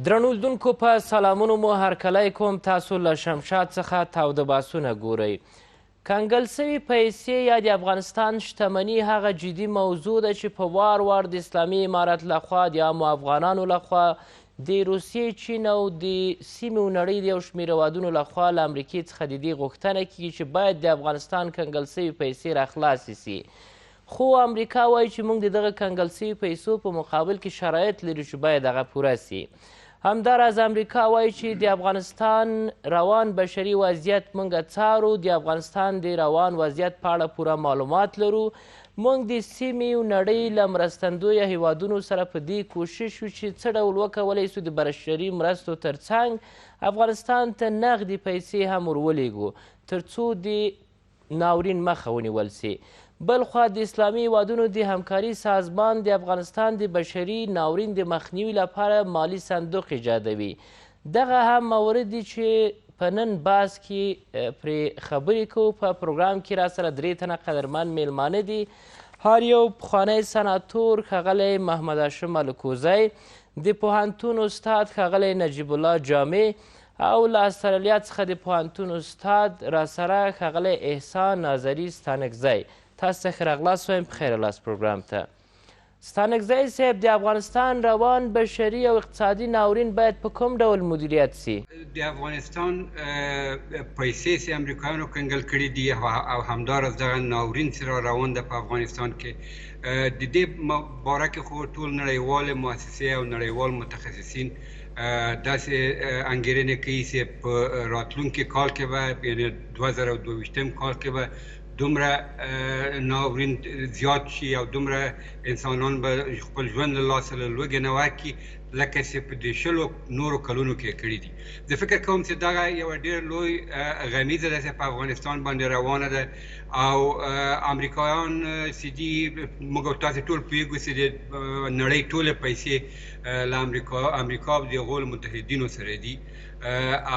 درنو لیدونکو په سلامونو مو هرکلی کوم. تاسو له شمشاد څخه تاوده باسونه ګورئ. کنګل سوي پیسې یا د افغانستان شتمني هغه جدي موضوع ده چې په وار وار د اسلامي امارت لخوا د عامو افغانانو لخوا د روسیې، چین او د سیمې و نړۍ د یو شمېر هېوادونو لخوا له امریکې څخه د دې غوښتنه کیږي چې باید د افغانستان کنګل سوي پیسې راخلاصې سي. خو امریکا وایي چې موږ د دغه کنګل سوي پیسو په مقابل کې شرایط لرو چې باید هغه پوره سي. همداراز امریکا وایي چې د افغانستان روان بشري وضعیت موږ څارو، د افغانستان د روان وضعیت په اړه پوره معلومات لرو. موږ د سیمې و نړۍ له مرستندویه هیوادونو سره په دې کوشش یو چې څه ډول وکولی سو د بشري مرستو ترڅنګ افغانستان ته نغدي پیسې هم ورولېږو تر څو د ناورین مخه ونیول سي. بل خوا د اسلامي هیوادونو د همکاري سازمان د افغانستان د بشري ناورین د مخنیوي لپاره مالی صندوق ایجادوي. دغه هم مورد دی چې په نن بحث کې پرې خبرې کوو. په پروګرام کې را سره 3 تنه قدرمن میلمانه دي. هر یو پخوانی سناتور ښاغلی محمد هاشم الکوزی، د پوهنتون استاد ښاغلی نجیب الله جامع او له استرالیا څخه د پوهنتون استاد را سره ښاغلی احسان ناظري ستانکزی. تاسو ته ښه راغلاست وایم. په خیر راغلاست پروګرام ته. ستانکزی صاحب، د افغانستان روان بشري او اقتصادي ناورین باید په کوم ډول مدیریت سي؟ د افغانستان پیسې چې امریکایانو کنګل کړي دي او همداراز دغه ناورین چې روان ده په افغانستان کې، د دې باره کې خو ټول نړیوالې مؤسسې او نړیوال متخصصین داسې انګېرنې کوي چې په راتلونکي کال کې به، یعنې 2022 کال کې به دومره ناورین زیات شي او دومره انسانان به خپل ژوند له لاسه له لوږې نه ورکړي لکه چې په دې 20 نورو کلونو کې کړي دي. زه فکر کوم چې دغه یوه ډېر لوی غمیزه ده چې په افغانستان باندې روانه ده او امریکایان چې دي، موږ تاسې ټول پوهېږو چې د نړۍ ټولې پیسې له امریکا د هغو متحدینو سره دي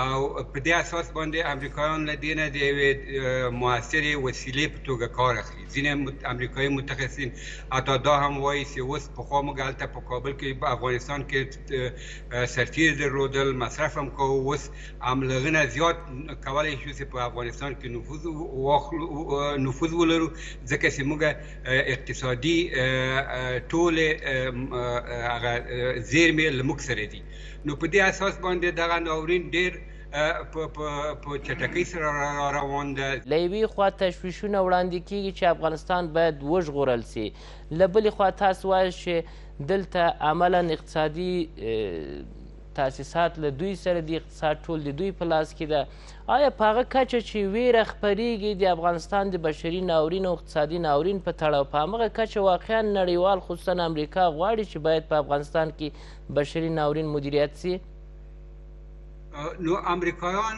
او په دې اساس باندې امریکایان له دې نه د یوې مؤثرې وسیلې په توګه کار اخلي. ځینې امریکایي متخصصین حتی دا هم وایي چې اوس پخوا موږ هلته په کابل کې په افغانستان کې سرتیري درلودل، مصرف هم کوو، اوس هم له هغه نه زیات کولی شو چې په افغانستان کې نفوذ ولرو، ځکه چې موږ اقتصادي ټولې هغه زیرمې له موږ سره دي. نو په دې اساس باندې دغه ناورین ډېر په چټکۍ سره روان ده. له یوې خوا تشویشونه وړاندې کیږي چې افغانستان باید وژغورل سي، له بلې خوا تاسو وایاست چې دلته عملا اقتصادي تاسیسات له دوی سره د اقتصاد ټول د دوی په لاس کې ده. آیا په هغه کچه چې ویره خپریږي د افغانستان د بشري ناورین او اقتصادي ناورین په تړاو، په همغه کچه واقعا نړیوال خصوصا امریکا غواړي چې باید په افغانستان کې بشري ناورین مدیریت سي؟ نو امریکایان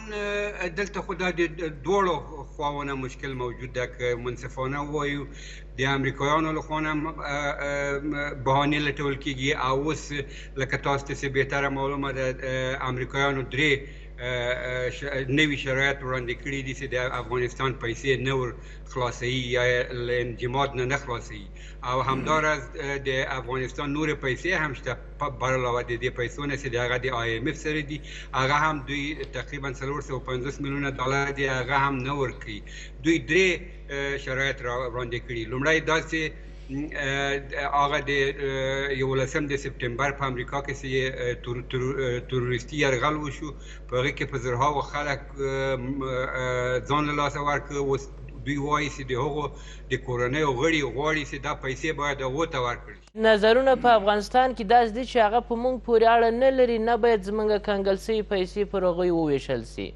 دلته خو دا د دواړو خواوونه مشکل موجود ده. که منصفانه ووایو د امریکایانو له خوا هم بهانې لټول کېږي او اوس لکه تاسو ته چې بهتره معلومه ده امریکایانو 3 نوي شرایط وړاندې کړي دي چې د افغانستان پیسې نه ور خلاصوي یا له انجماد نه خلاصوي او همداراز د افغانستان نور پیسې هم شته بر علاوه د دې پیسو نه چې د هغه د IMF سره دي، هغه هم دوی تقریبا 450 میلیونه ډالر دي، هغه هم نه ورکوي. دوی 3 شرایط وړاندې کړي. لومړی دا چې هغه د 11 سپتمبر په امریکا کې چې تروریستي یرغل وشو، په هغې کې په زرهاوو خلک ځان له لاسه ورکړه. اوس دوی وایي چې د هغو د کورنیو غړي غواړي چې دا پیسې باید هغو ته ورکړل شي. نظرونه په افغانستان کې داسې دي چې هغه په موږ پورې اړه نه لري، نه باید زموږ کنګل سوي پیسې پر هغوی وویشل سي.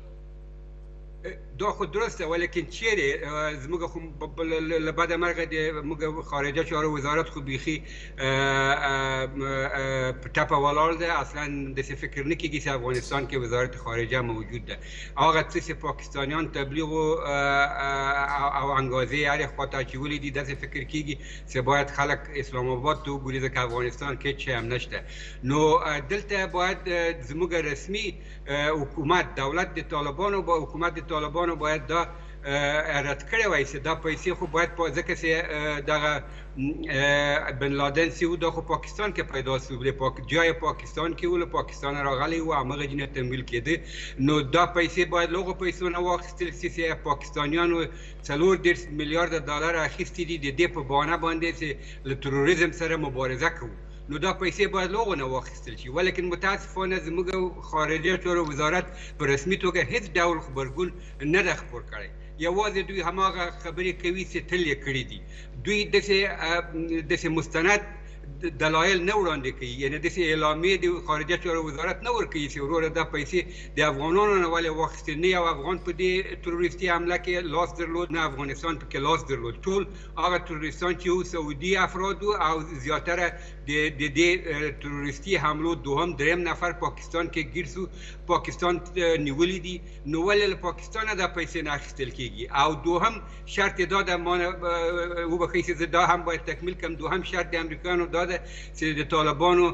دا خو درسته، ولیکن چیرې زموږ خو له بده مرغه د موږ خارجه چارو وزارت خو بیخي په ټپه ولاړ ده. اصلا داسې فکر نه کېږي چې افغانستان کې وزارت خارجه موجود ده. هغه څه چې پاکستانیان تبلیغ او انګازې هرې خوا ته اچولي دي، داسې فکر کېږي چې باید خلک اسلام آباد ته وګوري، ځکه افغانستان کې هېڅ شی هم نشته. نو دلته باید زموږ رسمي حکومت، دولت د طالبانو، حکومت د طالبانو باید دا رد کړی وای چې دا پیسې خو باید ځکه چې دغه بن لادن چې و دا خو پاکستان کې پیدا شو جای پاکستان کې و له پاکستان راغلی و همغه جنه تمویل کېده نو دا پیسې باید له هغو پیسو نه واخیستل شي چې پاکستانیانو 4 میلیارد ډالر اخیستي دي د دې په بهانه باندې چې له تروریزم سره مبارزه کوو نو دا پیسې باید له هغو نه واخیستل شي ولیکن متاسفانه زموږ خارجه چارو وزارت په رسمي توګه هیڅ ډول خبرګون نه ده خپور کړی یوازې دوی هماغه خبرې کوي چې تل یې کړي دي دوی داسې مستند دلایل نه وړاندې کوي یعنی داسې اعلامیې د خارجه چارو وزارت نه ورکوي چې وروره دا پیسې د افغانانو نه ولې واخیستې نه یو افغان په دې تروریستي حمله کې لاس درلود نه افغانستان پکې لاس درلود ټول هغه تروریستان چې وو سعودي افراد وو او زیاتره د دې تروریستي حملو دوهم دریم نفر پاکستان کې ګیر شو پاکستان نیولې دي نو ولې له پاکستانه دا پیسې نه اخیستل کېږي او دوهم شرط دا ده ما وبخښئ چې زه دا هم باید تکمیل کړم دوهم شرط د امریکایانو دا ده چې د طالبانو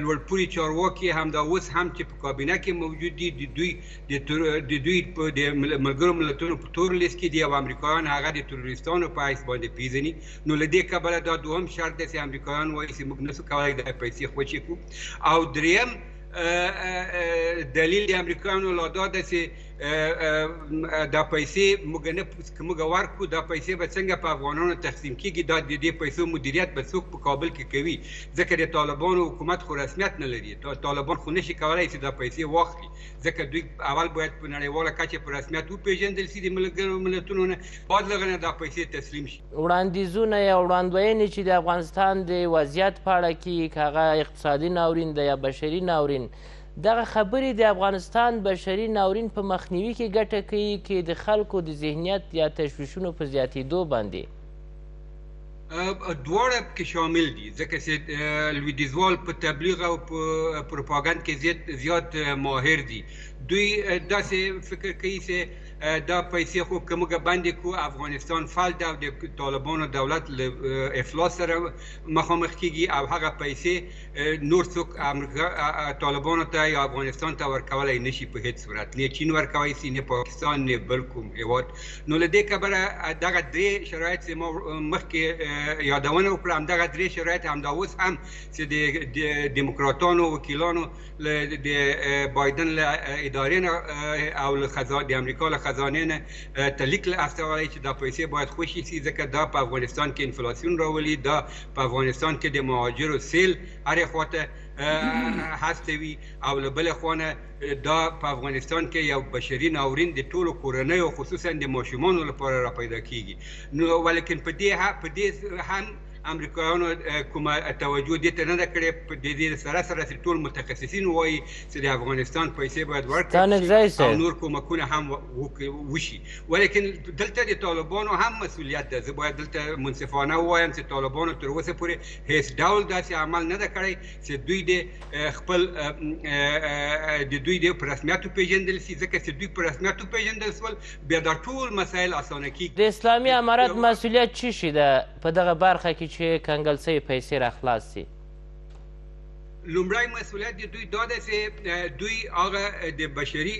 لوړپوړي چارواکي همدا اوس هم چې په کابینه کې موجود دي د دوی په د ملګرو ملتونو په تور لیست کې دي او امریکایان هغه د تروریستانو په حیث باندې پیژني نو له دې کبله دا دوهم شرط دی چې امریکایان وایي چې موږ نشو کولی دا پیسې خوشې کړو او دریم دلیل د امریکایانو لا دا ده چې دا پیسې موږ ورکړو دا پیسې به څنګه په افغانانو تقسیم کېږي دا د دې پیسو مدیریت به څوک په کابل کې کوي ځکه د طالبانو حکومت خو رسمیت نه لري طالبان خو نشي کولی چې دا پیسې واخلي ځکه دوی اول باید په نړیواله کچه په رسمیت وپېژندل شي د ملګرو ملتونو نه بعد له هغه نه دا پیسې تسلیم شي وړاندیزونه یا وړاندوینې چې د افغانستان د وضعیت په اړه کیږي که هغه اقتصادي ناورین ده یا بشري ناورین دغه خبرې د افغانستان بشري ناورین په مخنیوي کې ګټه کوي که د خلکو د ذهنیت یا تشویشونو په زیاتېدو باندې دواړه کې شامل دي ځکه چې لویدیځوال په تبلیغ او په پروپاګند کې زیات ماهر دي دوی داسې فکر کوي چې دا پیسې خو که موږ بندې کړو افغانستان فلج او د طالبانو دولت له افلاس سره مخامخ کېږي او هغه پیسې نور څوک طالبانو ته یا افغانستان ته ورکولی نشي په هېڅ صورت نه چین ورکوی شي نه پاکستان نه بل کوم هېواد نو له دې کبله دغه درې شرایط چې ما مخکې یادونه وکړه همدغه درې شرایط همدا اوس هم چې د دیموکراتانو وکیلانو د بایدن له ادارې نه او د امریکا له خزانې نه ته لیک استولی چې دا پیسې باید خوشي شي ځکه دا په افغانستان کې انفلاسیون راولي دا په افغانستان کې د مهاجرو سیل هرې خواته هستوي او له بلې خوا نه دا په افغانستان کې یو بشري ناورین د ټولو کورنیو خصوصا د ماشومانو لپاره را پیدا کېږي نو ولیکن په دې هم امریکایانو کومه توجه دې ته نه ده کړې په دې سره چې ټول متخصصین وایي چې د افغانستان پیسې باید ورکړل شي او نور کومکونه هم وشي ولیکن دلته د طالبانو هم مسؤلیت ده زه باید دلته منصفانه ووایم چې طالبانو تر اوسه پورې هیڅ ډول داسې عمل نه ده کړی چې دوی د خپل د دوی د په رسمیت وپېژندل شي ځکه چې دوی په رسمیت وپېژندل شول بیا دا ټول مسایل اسانه کېږي د اسلامي امارت مسؤلیت څه شي ده په دغه برخه کې چې کنګل شوي پیسې راخلاص شي لومړی مسؤلیت د دوی دا ده چې دوی هغه د بشري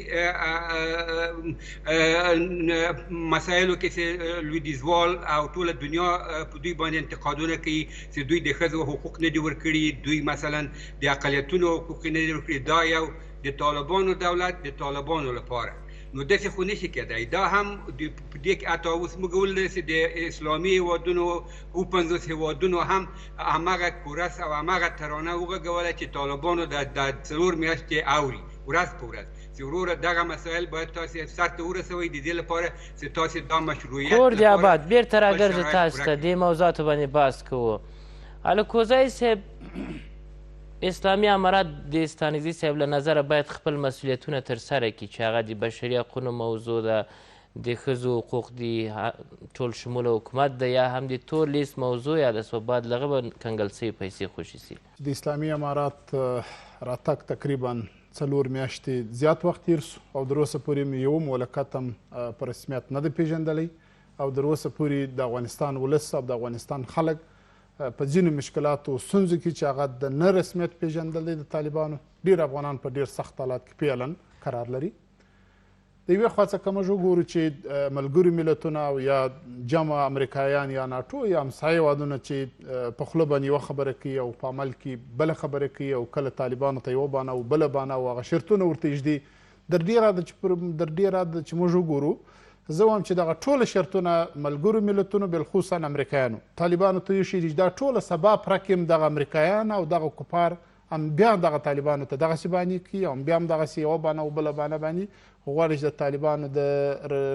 مسایلو کې چې لویدیځوال او ټوله دنیا په دوی باندې انتقادونه کوي چې دوی د ښځو حقوق نه دي ورکړي دوی مثلا د اقلیتونو حقوق نه دي ورکړي دا یو د طالبانو دولت د طالبانو لپاره نو داسې خو نشي کېدای دا هم په دې کې حتی اوس موږ ولیدل چې د اسلامي هېوادونو 50 هېوادونو هم هماغه کورس او هماغه ترانه وغږوله چې طالبانو د 4 میاشتې اوري ورځ په ورځ چې وروره دغه مسایل باید تاسې سر ته ورسوئ د دې لپاره چې تاسې دا مشروعیت کور دې آباد بیرته راګرځه تاسو ته دې موضوعاتو باندې بحث کوو الکوزی صاحب اسلامي امارت د ستانکزي صاحب له نظره باید خپل مسؤلیتونه ترسره کړي چې هغه د بشري حقونو موضوع ده د ښځو حقوق دي ټول شموله حکومت ده یا هم د تور لیست موضوع یاده سوه باید له هغه به کنګل شوي پیسې خوشي شي د اسلامي امارت راتګ تقریبا 4 میاشتې زیات وخت تیر سو او تر اوسه پورې مې یو مملکت هم په رسمیت نه دی پیژندلی او تر اوسه پورې د افغانستان ولس او د افغانستان خلک په ځینو مشکلاتو ستونزو کې چې هغه د نه رسمیت پیژندل دی د طالبانو ډېر افغانان په ډېر سخت حالات کې فعلا قرار لري د د یوې خوا څخه موږ وګورو چې ملګري ملتونه او یا جمع امریکایان یا ناټو یا همسایه هېوادونه چې په خوله باندې یوه خبره کوي او په عمل کې بله خبره کوي او کله طالبانو ته یوه بانه او بله بانه او هغه شرطونه ورته ږدي در ډېره ده چې موږ وګورو زه وایم چې دغه ټوله شرطونه ملګرو ملتونو بالخصوصا امریکایانو طالبانو ته ایښي دي، دا ټوله سبا پرک هم دغه امریکایان او دغه کفار هم بیا دغه طالبانو ته دغسې بانې کوي او بیا هم دغسې یوه بانه او بله بانه باندې غواړي چې د طالبانو د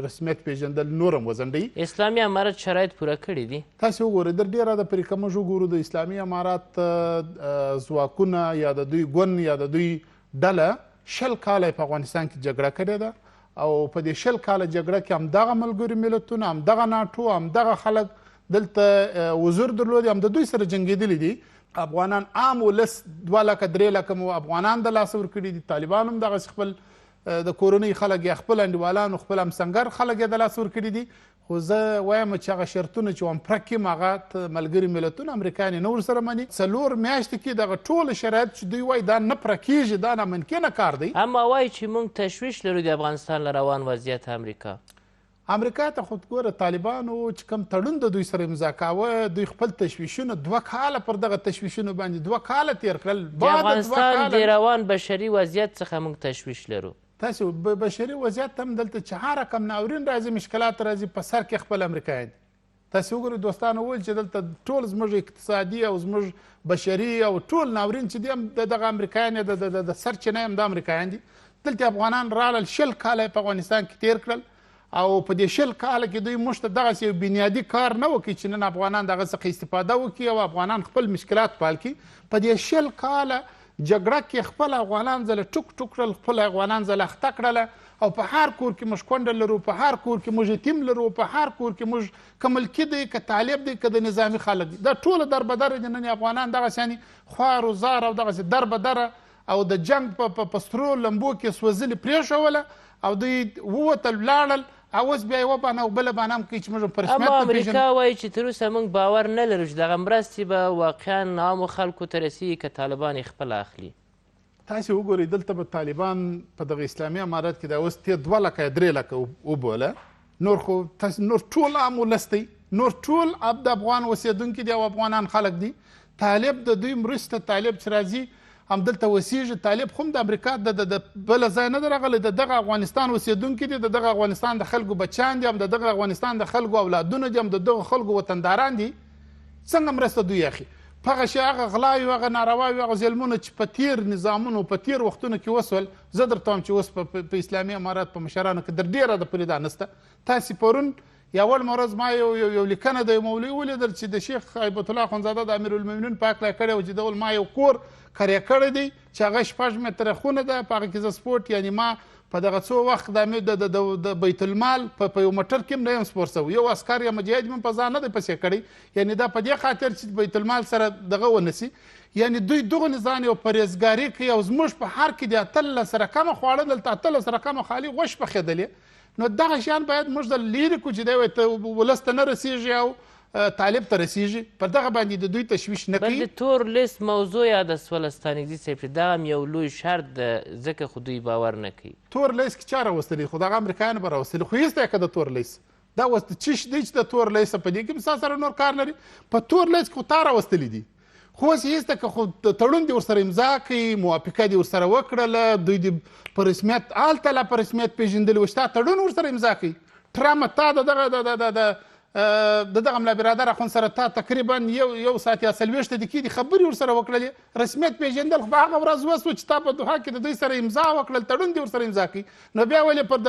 رسمیت پیژندل نور هم وځنډوي. اسلامي امارت شرایط پوره کړي دي. تاسې وګورئ در ډېره ده پرې که موږ وګورو د اسلامي امارت ځواکونه یا د دوی ګوند یا د دوی ډله 20 کاله په افغانستان کې جګړه کړې ده او په دې 20 کاله جګړه کې همدغه ملګري ملتونه همدغه ناټو همدغه خلک دلته وزر درلودي هم د دوی سره جنګېدلي دي. افغانان عام ولس 2 لکه 3 لکه مو افغانان د لاسه ورکړي دي، طالبان هم دغسې خپل د کورنۍ خلک یا خپل انډیوالانو خپل همسنګر خلک یې د لاسه ورکړي دي. خو زه وایم چې هغه شرطونه چې وم پرک یم هغه ملګري ملتونه امریکایان یې نه ورسره مني. 4 میاشتې کې دغه ټوله شرایط چې دوی وایي دا نه پوره کېږي، دا ناممکنه کار دی. اما وایي چې موږ تشویش لرو د افغانستان له روان وضعیت امریکا ته خو ګوره طالبانو چې کوم تړون د دوی سره امضا کاوه دوی خپل تشویشونه 2 کاله پر دغه تشویشونو باندې 2 کاله تېر کړل. د افغانستان د روان بشري وضعیت څخه موږ تشویش لرو. تاسو بشري وضعیت هم دلته چې هر رقم ناورین راځي مشکلات راځي په سر کې خپل امریکایان دي. تاسو وګورئ دوستانو وویل چې دلته ټول زموږ اقتصادي او زموږ بشري او ټول ناورین چې دي هم دغه امریکایان د سرچینه هم د امریکایان دي. دلته افغانان رالل 20 کاله په افغانستان کې تېر کړل او په دې 20 کاله کې دوی موږ ته دغسې یو بنیادي کار نه وکړي چې نن افغانان دغه څخه استفاده وکړي او افغانان خپل مشکلات حل کړي. په دې 20 کاله جګړه کې خپل افغانان ځله ټوک ټوک کړل، خپل افغانان ځله اخته کړله او په هر کور کې موږ کونډه لرو، په هر کور کې موږ یتیم لرو، په هر کور کې موږ که ملکي دی که طالب دی که د نظامي خلک دي. دا ټوله دربدره دي. نن افغانان دغسې یعنې خوار و زار او دغسې دربدره او د جنګ په سترو لمبو کې سوځلې پرېښوله او دوی ووتل ولاړل او اوس بیا یوه بانه او بله بانه هم کوي چې موږ په رسمیت اما امریکا وایي چې تر اوسه موږ باور نه لرو چې دغه مرستې به واقعا عامو خلکو ته رسېږي که طالبان یې خپله اخلي. تاسې وګورئ دلته به طالبان په دغه اسلامي امارت کې دا اوس 2 لکه 3 لکه وبوله، نور خو تاسې نور ټول عام ولس دی، نور ټول د افغان اوسېدونکي دي او افغانان خلک دي. طالب د دوی مرسته طالب چې راځي هم دلته وسیږي. طالب خو هم د امریکا د بله ځای نه دی راغلی، د دغه افغانستان اوسېدونکي دي، د دغه افغانستان د خلکو بچیان دي، هم د دغه افغانستان د خلکو اولادونه دي، هم د دغه خلکو وطنداران دي. څنګه مرسته دوی اخلي؟ په هغه شی هغه غلاوي هغه نارواوي هغه ظلمونه چې په تېر نظامونو په تېر وختونو کې وسول، زه درته وایم چې اوس په اسلامي امارت په مشرانو کې در ډېره د پورې دا نسته. تاسې پرون یا اول ورځ ما یو لیکنه د یو مولوي ولیدل چې د شیخ هیبت الله اخندزاده د امیرالمؤمنین په هکله کړې وه چې ډول ما یو کور کرې کړی دی چې هغه 6 متره خونه ده، په هغه کې زه سپورټ یعنې ما په دغه څو وخت د بیت المال په یو موټر کې هم نه یم سپور سوی، یو عسکر یا مجاهد هم په ځان نه دی پسې کړی، یعنې دا په دې خاطر چې بیت المال سره دغه ونسي. یعنې دوی دغه نظام یو پرهیزګاري کوي او زموږ په هر کې د 18 رقمه خواړه دلته 18 رقمه خالي غوښ پخېدلې. نو دغه شیان باید موږ د لرې کړو چې دی وایي ولس ته نه رسېږي او طالب ته رسېږي، پر دغه باندې د دوی تشویش نه کوي. بل د تور لیست موضوع یاده سوله ستانکزي صاحب چې دغه هم یو لوی شرط ده ځکه خو دوی باور نه کوي. تور لیست کې چا راوستلی؟ خو دغه امریکایانو به راوستلی، خو هېڅ دی که د تور لیست دا اوس چی دی چې د تور لیست په دې کې هم ستا سره نور کار لري. په تور لیست کې خو تا راوستلی دي، خو اوس هېڅ دی که خو تړون دې ورسره امضا کوي، موافقه دې ورسره وکړله، دوی دې په رسمیت هلته لا په رسمیت پېژندلي وه چې تا تړون ورسره امضا کوي. ټرمپ تا د دغه ملا برادر اخوند سره تا تقریبا 1 ساعت یا 40 دقیقې د خبرې ورسره وکړلې، رسمیت پېژندل خو په هغه ورځ وسو چې تا په دوحه کې د دوی سره امضا وکړل، تړون دې ورسره امضا کوي. نو بیا ولې پر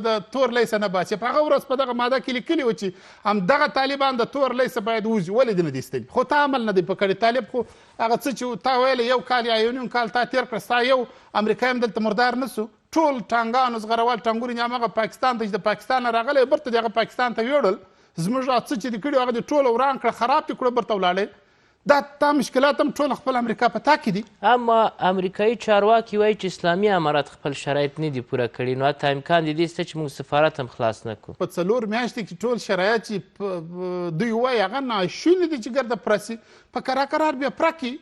د تور لیسه نه باسي؟ په هغه ورځ په دغه ماده کې لیکلي وو چې همدغه طالبان د تور لیسه باید ووځي، ولې دې نه دي ایستلي؟ خو تا عمل نه دی په کړی. طالب خو هغه څه چې تا ویل 1 کال یا 1.5 کال تا تېر کړه، ستا یو امریکایي هم دلته مردار نه سو، ټول ټانګانو زغروال ټانګوري همغه پاکستان ته چې د پاکستان نه راغلی برته د هغه پاکستان ته یوړل، زموږ څه چې دې کړي هغه دې ټوله وران کړه، خراب دې کړه، برته ولاړې. دا تا مشکلات هم ټول خپل امریکا په تا کې دي. اما امریکایي چارواکي وایي چې اسلامي امارت خپل شرایط نه دي پوره کړي، نو حتی امکان د دې شته چې موږ سفارت هم خلاص نه کړو. په 4 میاشتې کې ټول شرایط چې دوی وایي هغه ناشوني دي چې ګرده پرسي په قرار بیا پرکي.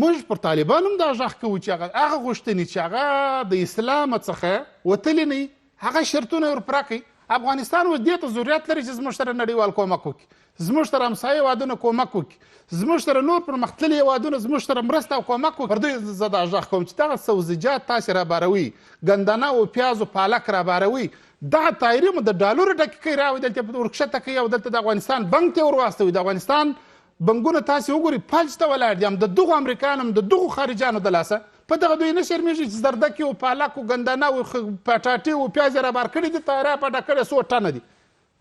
موږ پر طالبان هم دا غږ کوو چې هغه غوښتنې چې هغه د اسلام څخه وتلي نه وي، هغه شرطونه ورپوره کوي. افغانستان اوس دې ته ضرورت لري چې زموږ سره نړیوال کومک وکړي، زموږ سره همسایه هېوادونه کومک وکړي، زموږ سره نور پرمختللي هېوادونه زموږ سره مرسته او کومک وکړي. پر دوی زه دا غږ کوم چې دغه سبزیجات تاسې راباروي، ګندنه او پیاز او پالک راباروي، دغه طایرې مو د ډالرو ډکې کوي راوړي دلته ورکښته کوي او دلته د افغانستان بانک ته ورواستوي. د افغانستان بانکونه تاسې وګورئ فلج ته ولاړ دي، هم د دغو امریکایانو هم د دغو خارجیانو د لاسه. په دغه دوی نه شرمېږي چې زردکې او پالک او ګندنه او پټاټې او پیاز یې رابار کړي دي، طایره پټه کړې 100 ټنه دي.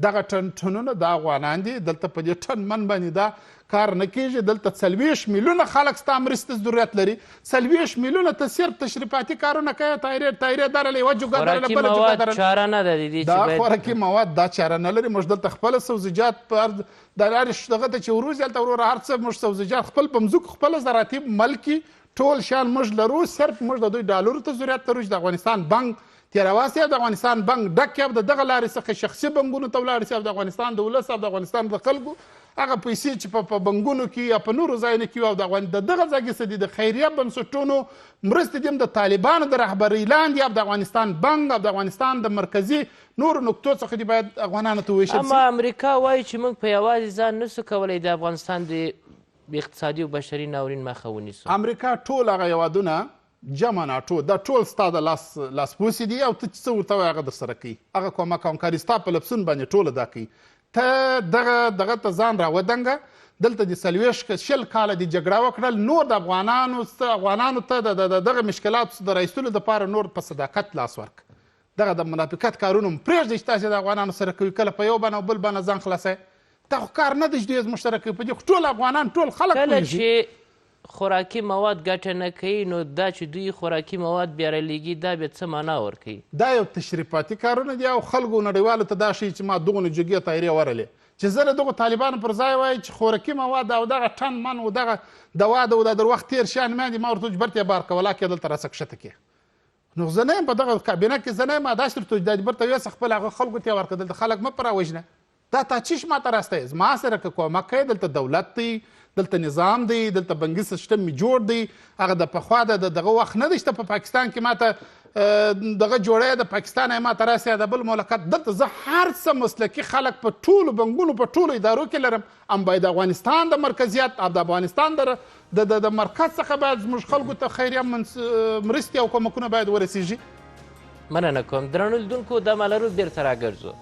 دغه ټنونه د افغانان دي، دلته په دې ټن من باندې دا کار نه کېږي. دلته 40 میلیونه خلک ستا مرستې ضرورت لري، 40 میلیونه ته صرف تشریفاتي کارونه کوي، طایرې درله یوه جوګه درله بله جوګه درله. چاره نه ده د دې دا خوراکي مواد دا چاره نه لري. موږ دلته خپله سبزیجات په د لارې دغه ته چې وروځي هلته وروره هر څه موږ سبزیجات خپل په مځکو خپله زراعتي ملکي ټول شیان موږ لرو، صرف موږ د دوی ډالرو ته ضرورت لرو چې د افغانستان بانک تېرواسي او د افغانستان بانک ډک یا د دغه لارې څخه شخصي بانکونو ته ولاړ شي او د افغانستان د ولس او د افغانستان د خلکو هغه پیسې چې په بانکونو کې یا په نورو ځایونو کې او د دغه ځای کې د خیریه بنسټونو مرستې دي هم د طالبانو د رهبرۍ لاندې او د افغانستان بانک او د افغانستان د مرکزي نورو نقطو څخه دي باید افغانانو ته وویشل شي. اما امریکا وایي چې موږ په یوازې ځان نسو کولی د افغانستان د اقتصادي او بشري ناورین مخه ونیسو. امریکا ټول هغه هېوادونه جمع ناټو دا ټول ستا د لاسپوسي دي او ته چې څه ورته وایې هغه درسره کوي، هغه کومک او همکاري ستا په لپسون باندې ټوله دا کوي. ته دغه ته ځان راودنګه، دلته د 40 کاله د جګړه وکړل، نور د افغانانو ته دغه مشکلاتو د رایستلو دپاره نور په صداقت لاس ورک. دغه د منافقت کارونه م پرېږدئ چې تاسې د افغانانو سره کوي، کله په یو بانه او بل بانه ځان خلاصوئ. دا خو کار نه دی چې دوی زموږ سره کوي. په دې خو ټول افغانان ټول خلک کله چې خوراکي مواد ګټه نه کوي نو دا چې دوی خوراکي مواد بیا رالیږي دا بیا څه معنا ورکوي؟ دا یو تشریفاتي کارونه دي او خلکو نړیوالو ته دا ښیي چې ما دغونه جګې طایرې ورلې چې زه له دغو طالبانو پر ځای وایي چې خوراکي مواد او دغه ټن من او دغه دوا دا در وخت تېر شیان میندې ما ورته برته یې بار که ولاکې دلته راسه کښته کړې. نو زه نه یم په دغه کابینه کې، زه نه یم داسې ورته دا برته یوسه خپل هغه خلکو ته یې ورکړه، دلته خلک مه په راوژنه. دا تا چیش ما ته راستئ؟ زما سره که کومک کوي، دلته دولت دی، دلته نظام دی، دلته بنکي سیسټم مې جوړ دی. هغه د پخوا دغه وخت نه دی چې په پاکستان کې ما ته دغه جوړی د پاکستان ما ته راسي د بل مملکت. دلته زه هر څه مسلکي خلک په ټولو بنکونو په ټولو ادارو کې لرم. هم باید د افغانستان د مرکزیت او د افغانستان د مرکز څخه باید زموږ خلکو ته خیریه مرستې او کومکونه باید ورسیږي. مننه کوم. درنو لیدونکو د ملرو بیرته راګرځو.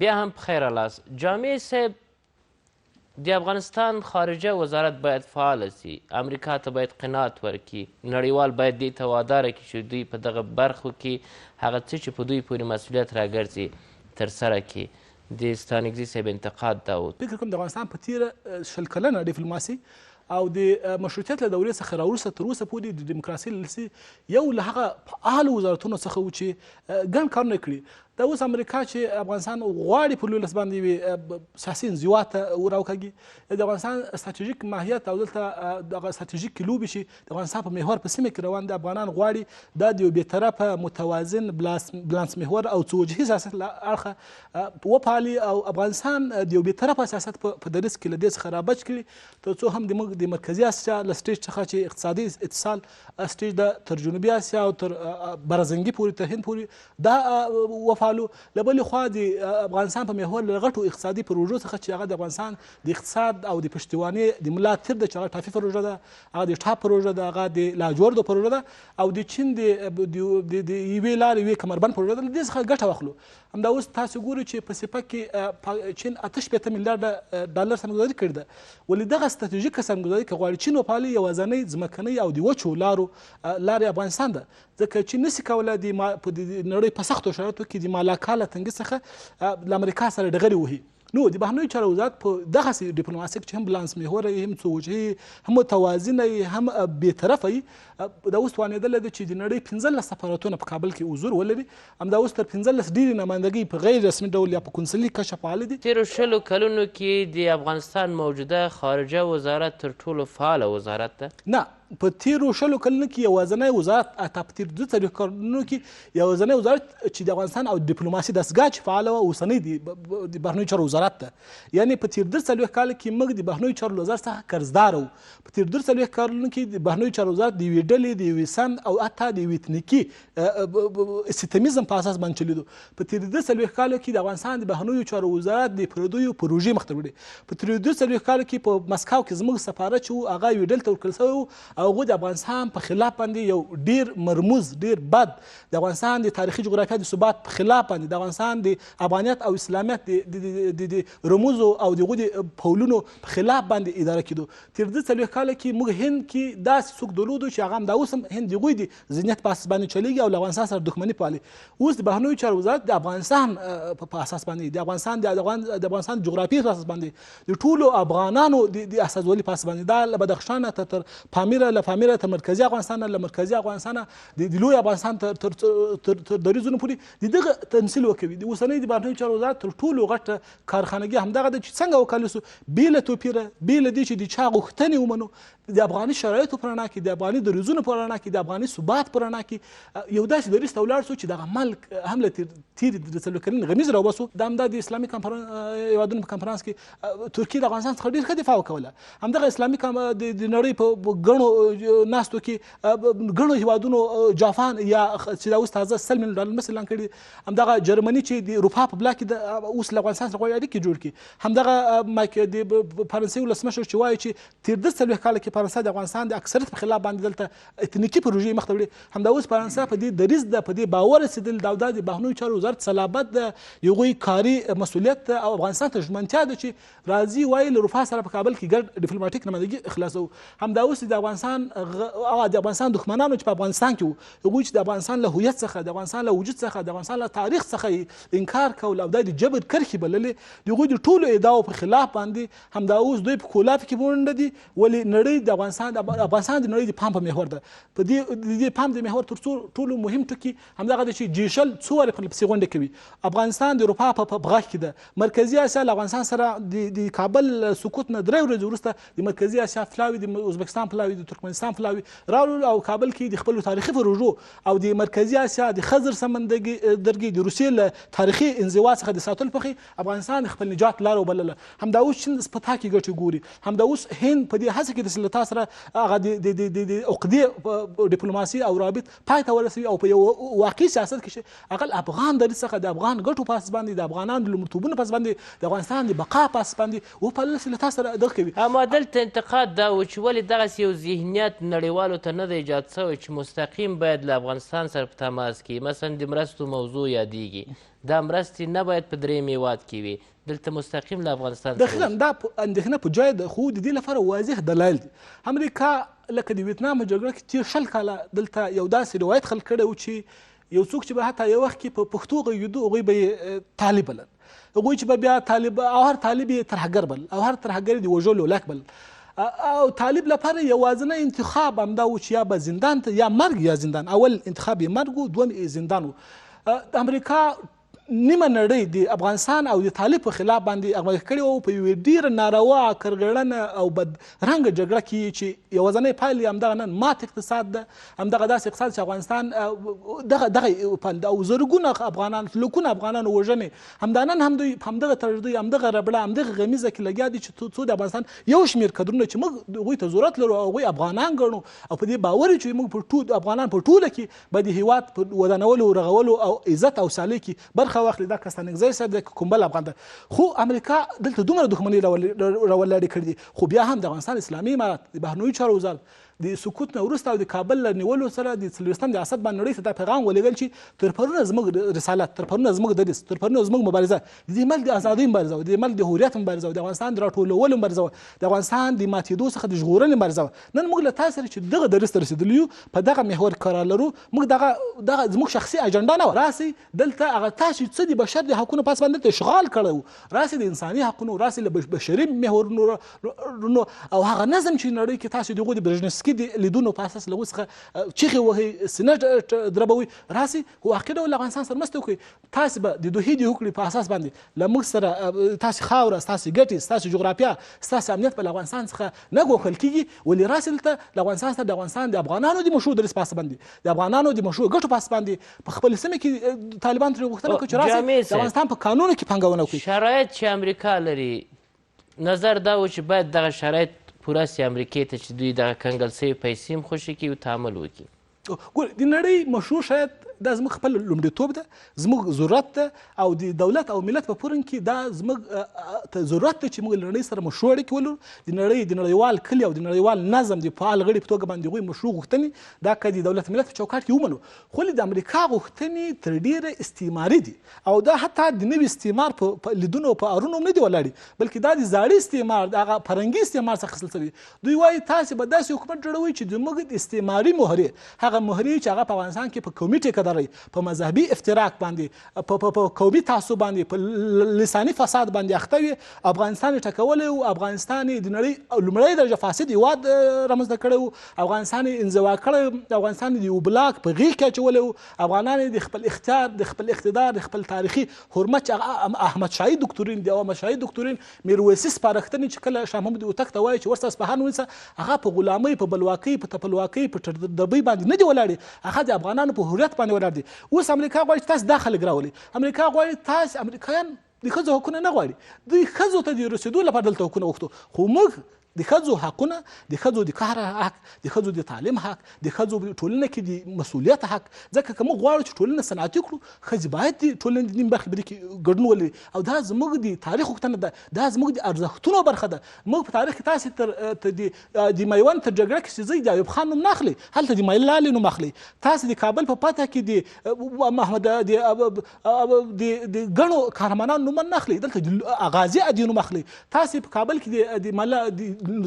بیا هم بخیر لاس. جامع صاحب، د افغانستان خارجه وزارت باید فعال شي، امریکا ته باید قناعت ورکړي، نړیوال باید دې ته واداره کړي چې دوی په دغه برخو کې هغه څه چې په دوی پورې مسؤلیت راګرځي ترسره کړي. د ستانکزي صاحب انتقاد دا و. فکر کوم د افغانستان په تېره 20 کلنه ډیپلوماسي او د مشروطیت له دورې څخه راوروسته تر اوسه پورې د دیموکراسۍ له لسې یو له هغه فعالو وزارتونو څخه و چې ګڼ کارونه یې کړي. دا اوس امریکا چې افغانستان غواړي په لوی لاس باندې یوې سیاسي انزوا ته راوکاږي، د افغانستان ستراتیژیک ماهیت او دلته دغه ستراتیژیکې لوبې چې د افغانستان په محور په سیمه کې روان دي، افغانان غواړي دا د یو بېطرفه متوازن بلانس محور او څو وجهي سیاست له اړخه وپالي او افغانستان د یو بېطرفه سیاست په دریځ کې له دې څخه رابچ کړي، تر څو هم زموږ د مرکزي اسیا له سټیج څخه چې اقتصادي اتصال سټیج د تر جنوبي اسیا او تر برزنګي پورې تر هند پورې دا وفالو. له بلې خوا د افغانستان په محور له غټو اقتصادي پروژو څخه چې هغه د افغانستان د اقتصاد او د پشتیوانۍ د ملا تیر د چې هغه ټافي پروژه ده، هغه د ټاپ پروژه ده، هغه د لاجوردو پروژه ده او د چین د یوې لارې یوې کمربند پروژه ده. له دې څخه ګټه واخلو. همدا اوس تاسو ګورئ چې په سپک کې چین 68 میلیارډ ډالر سرمایه‌ګذاري کړې ده. ولې دغه ستراتیژیکه سرمایه‌ګذاري که غواړي چین وپالي یوازینۍ ځمکنۍ او د وچو لارې افغانستان ده، ځکه چې نسي کولی د نړۍ په سختو شرایطو کې د مالاکاله تنګي څخه له امریکا سره ډغرې وهي. نو د بهرنیو چارو وزارت په دغسې ډیپلوماسي کې چې هم بلانس محوره وي، هم څو وجهي، هم متوازنه وي، هم بېطرفه وي، دا اوس توانېدلی ده چې د نړۍ 15 سفارتونه په کابل کې حضور ولري. همدا اوس تر 15 ډېرې نمایندګۍ په غیر رسمي ډول یا په کنسلي کچه فعاله دي. تېرو 20 کلونو کې د افغانستان موجوده خارجه وزارت تر ټولو فعاله وزارت ده؟ نه، په تیرو 20 کلونو کې یوازینی وزارت حتی په تیرو 40 کلونو کې یوازینی وزارت چې د افغانستان او ډیپلوماسي دستګاه چې فعاله وه اوسنی د بهرنیو چارو وزارت ده. یعنې په تیر 40 کال کې موږ د بهرنیو چارو وزارت څخه قرضدار وو. په تیر 40 کلونو کې د بهرنیو چارو وزارت د یوې ډلې د یوې سند او حتی د یوې اتنیکي سیستمیزم په اساس باندې چلیدو. په تیر 40 کالو کې د افغانستان د بهرنیو چارو وزارت د پردیو پروژې مخ ته وړي. په تیر 40 کالو کې په مسکو کې زموږ سفارت چې و هغه یوې ډلې ته ورکړل شوی او هغوی د افغانستان په خلاف باندې یو ډېر مرموز ډېر بد د افغانستان د تاریخي جغرافیه د ثبات په خلاف باندې د افغانستان د افغانیت او اسلامیت د رموزو او د هغوی د پولونو په خلاف باندې اداره کېدو. تیر 40 کاله کې موږ هند کې داسې څوک درلودو چې هغه همدا اوس هم هند د هغوی د ذهنیت په اساس باندې چلیږي او له افغانستان سره دښمني پالي. اوس د بهرنیو چارو وزارت د افغانستان په اساس باندې د افغانستان جغرافیې په اساس باندې د ټولو افغانانو د استازولي په اساس باندې دا له بدخشان تر پامیره له پامیره تر مرکزي افغانستان له مرکزي افغانستان د لوی افغانستان تر دریځونو پورې د دغه تمثیل وکوي. د اوسنۍ د بهرنیو چارو وزارت تر ټولو غټه کارخانګي همدغه ده چې څنګه وکالی سو بې له توپیره بې له دې چې د چا غوښتنې ومنو د افغاني شرایطو په رڼا کې د افغاني دریځونو په رڼا کې د افغاني ثبات په رڼا کې یو داسې دریځ ته ولاړ سو چې دغه ملک هم له تېرې 40 کلنې غمیزې راوباسو. دا همدا د اسلامي هېوادونو په کنفرانس کې ترکیې د افغانستان څخه ډېر ښه دفاع وکوله. همدغه اسلامي د نړۍ په ګڼو ناستو کې ګڼو هېوادونو جاپان یا چې دا اوس تازه $100 ملیون مثلا کړي، همدغه جرمني چې د اروپا په بلاک کې اوس له افغانستان سره غواړي اړیکې جوړ کړي، همدغه د فرانسې ولسمشر چې وایي چې تېر 40 کاله کې فرانسه د افغانستان د اکثریت په خلاف باندې دلته اتنیکي پروژې مخ ته وړي. همدا اوس فرانسه په دې دریځ ده، په دې باور رسېدل دا د بهرنیو چارو وزارت صلابت ده، د هغوی کاري مسؤلیت ده او افغانستان ته ژمنتیا ده چې راځي وایي له اروپا سره په کابل کې ګډ ډیپلوماټیک نمایندګي اخلاصوو. همدا اوس د افغانستان دښمنانو چې په افغانستان کې وو هغوی چې د افغانستان له هویت څخه د افغانستان له وجود څخه د افغانستان له تاریخ څخه انکار کول او دا د جبر کرښې بللې د هغوی د ټولو ادعاو په خلاف باندې همدا اوس دوی په کولاب کې مونډه دي. ولې نړۍ د افغانستان د نړۍ د پام په محور ده. په دې پام د محور تر ټولو مهم ټکي همدغه ده چې جیشل څو وارې پرلپسې غونډې کوي. افغانستان د اروپا په غاښ کې ده. مرکزي اسیا له افغانستان سره د کابل سقوط نه 3 ورځې وروسته د مرکزي اسیا پلاوي د ازبکستان پلاوي د ترکمنستان پلاوي راغلل او کابل کې د خپلو تاریخي پروژو او د مرکزي اسیا د خزر سمندرګي د روسیې له تاریخي انزوا څخه د ساتلو پخې افغانستان خپل نجات لاره وبلله. همدا اوس چین په تا کې ګټې ګوري. همدا اوس هند په دې هڅه کې د سلطا سره هغه د عقدې ډیپلوماسي او رابط پای ته ورسوي او په یو واقعي سیاست کې هغه افغان دریځ څخه د افغان ګټو په اساس باندې د افغانانو د لومړیتوبونو په اساس باندې د افغانستان د بقا په اساس باندې وپالل سلطا سره دغه کوي. اما دلته انتقاد دا و چې ولې دغسې یو ذهنیت نړیوالو ته نه دی ایجاد شوی چې مستقیم باید له افغانستان سره په تماس کې مثلا د مرستو موضوع یادیږي، دا مرستې نه باید په 3 هېواد کې وي، دلته مستقیم له افغانستان داخلا دا اندېښنه په جای ده. خو د دې لپاره واضح دلایل دي. امریکا لکه د ویتنام جګړه کې تېر 20 کاله دلته یو داسې روایت خلق کړی و چې یو څوک چې به حتی یو وخت کې په پښتو غږېدو هغوی به یې طالب بلل، هغوی چې به بیا طالب او هر طالب یې ترهګر بل او هر ترهګر یې د وژلو لاک بل. او طالب لپاره یوازینی انتخاب همدا و چې یا به زندان ته یا مرګ یا زندان. اول انتخاب یې مرګ و، دوم یې زندان و. د امریکا نیمه نړۍ د افغانستان او د طالب په خلاف باندې اغواړي کړې وو په یوې ډېره ناروا کرغړنه او بدرنګه جګړه کې چې یوازینۍ پایلې همدغه نن مات اقتصاد ده، همدغه داسې اقتصاد چې افغانستان دغه پند او زرګونه افغانان لکونه افغانانو وژنې همدا نن هم دوی همدغه ترجدوی همدغه ربړه همدغه غمیزه کې لګیا دي چې څو د افغانستان یو شمېر کدرونه چې موږ هغوی ته ضرورت لرو او هغوی افغانان ګڼو او په دې باور چې موږ پر ټول افغانان په ټوله کې به د هېواد په ودانولو رغولو او عزت او سیالۍ کې برخه واخلي. دا کستانګزی صاحب د کوم بل افغان ده. خو امریکا دلته دومره دښمنۍ راولاړې کړي دي. خو بیا هم د افغانستان اسلامي امارت د بهرنیو چارو وزارت د سقوط نه وروسته او د کابل له نیولو سره د 40 د اسد باندې نړۍ ته دا پیغام ولېږل چې تر پرونه زموږ رسالت، تر پرونه زموږ دریځ، تر پرونه زموږ مبارزه د دې ملک د ازادۍ مبارزه وه، د دې ملک د هویت مبارزه وه، د افغانستان د راټولولو مبارزه وه، د افغانستان د ماتېدو څخه د ژغورنې مبارزه وه. نن موږ له تاسو سره چې دغه دریځ ته رسېدلي یو په دغه محور قرار لرو. موږ دغه زموږ شخصي اجنډا نه وه. راسئ دلته هغه تاسو څه د بشر د حقونو په اساس باندې اشغال کړی وو، راسئ د انساني حقونو، راسئ له بشري محورونو او هغه نظم چې نړۍ کې تاسو د هغوی د برژنیف منسکي د لیدونو په اساس له هغوی څخه چیغې وهئ سینه دربوئ راسئ خو حقیقي ډول له افغانستان سره مرسته وکړئ تاسې به د دوحې د هوکړې په اساس باندې له موږ سره تاسې خاوره ستاسې ګټې ستاسې جغرافیه ستاسې امنیت به له افغانستان څخه نه ګوښل کېږي ولې راسئ دلته له افغانستان سره د افغانستان د افغانانو د مشروع دریځ په اساس باندې د افغانانو د مشروع ګټو په اساس باندې په خپلې سیمې کې طالبان ترې غوښتنه وکړه چې راسئ د افغانستان په قانونو کې پانګونه وکړي. شرایط چې امریکا لري نظر دا و چې باید دغه شرایط پوره سي امریکې ته چې دوی دغه کنګل سوي پیسې هم خوشي کړي او تعامل وکړي. ګور د نړۍ مشروع شاید دا زموږ خپل لومړیتوب ده زموږ ضرورت ده او د دولت او ملت په پورن کې دا زموږ ضرورت ده چې موږ له نړۍ سره مشروع اړیکې ولرو د نړیوال کلي او د نړیوال نظم د فعال غړي په توګه باندې هغوی مشروع غوښتنې دا که د دولت ملت په چوکاټ کې ومنو خو د امریکا غوښتنې تر ډېره استعماري دي او دا حتی د نوي استعمار په لیدونو په اړونو نه دي ولاړې بلکې دا د زاړه استعمار د هغه فرهنګي استعمار څخه اخیستل شوي دوی وایي تاسې به داسې حکومت جوړوئ چې زموږ د استعماري مهرې هغه مهرې چې هغه په افغانستان کې په قومي ټیکهدارۍ په مذهبي افتراق باندې په قومي تعصب باندې په لساني فساد باندې اخته وي افغانستان یې ټکولی و افغانستان یې د نړۍ لومړی درجه فاسد هېواد رامنځته کړی و افغانستان یې انزوا کړی افغانستان یې د یو بلاک په غېږ کې اچولی و افغانان یې د خپل اختیار د خپل اقتدار د خپل تاریخي حرمت چې احمدشاهي دکتورین د احمدشاهي دکتورین میرویسي سپارښتنې چې کله شاه محمود هوتک ته وایي چې ورسه اصفهان ونیسه هغه په غلامۍ په بلواکۍ په تپلواکۍ په ټردربۍ باندې نه دي ولاړې هغه د افغانانو په هویت باندې ولاړ دي. اوس امریکا غواړي چې تاسې دا خلک راولي امریکا غواړي تاسې امریکایان د ښځو حقونه نه غواړي دوی ښځو ته د رسېدو لپاره دلته حقونه غوښتو خو موږ د ښځو حقونه د ښځو د کار حق د ښځو د تعلیم حق د ښځو په ټولنه کې د مسؤلیت حق ځکه که موږ غواړو چې ټولنه صنعتي کړو ښځې باید د ټولنې د نیمې برخې کې ګډون ولري او دا زموږ د تاریخ غوښتنه ده دا زموږ د ارزښتونو برخه ده موږ په تاریخ کې تاسې د میوند تر جګړه کې چې ځئ د ایوب خان نوم نه اخلئ هلته د ملالۍ نوم اخلئ تاسې د کابل په فتح کې د محمد د ګڼو قهرمانانو نوم نه اخلئ دلته د غازي ادي نوم اخلئ تاسې په کابل کې د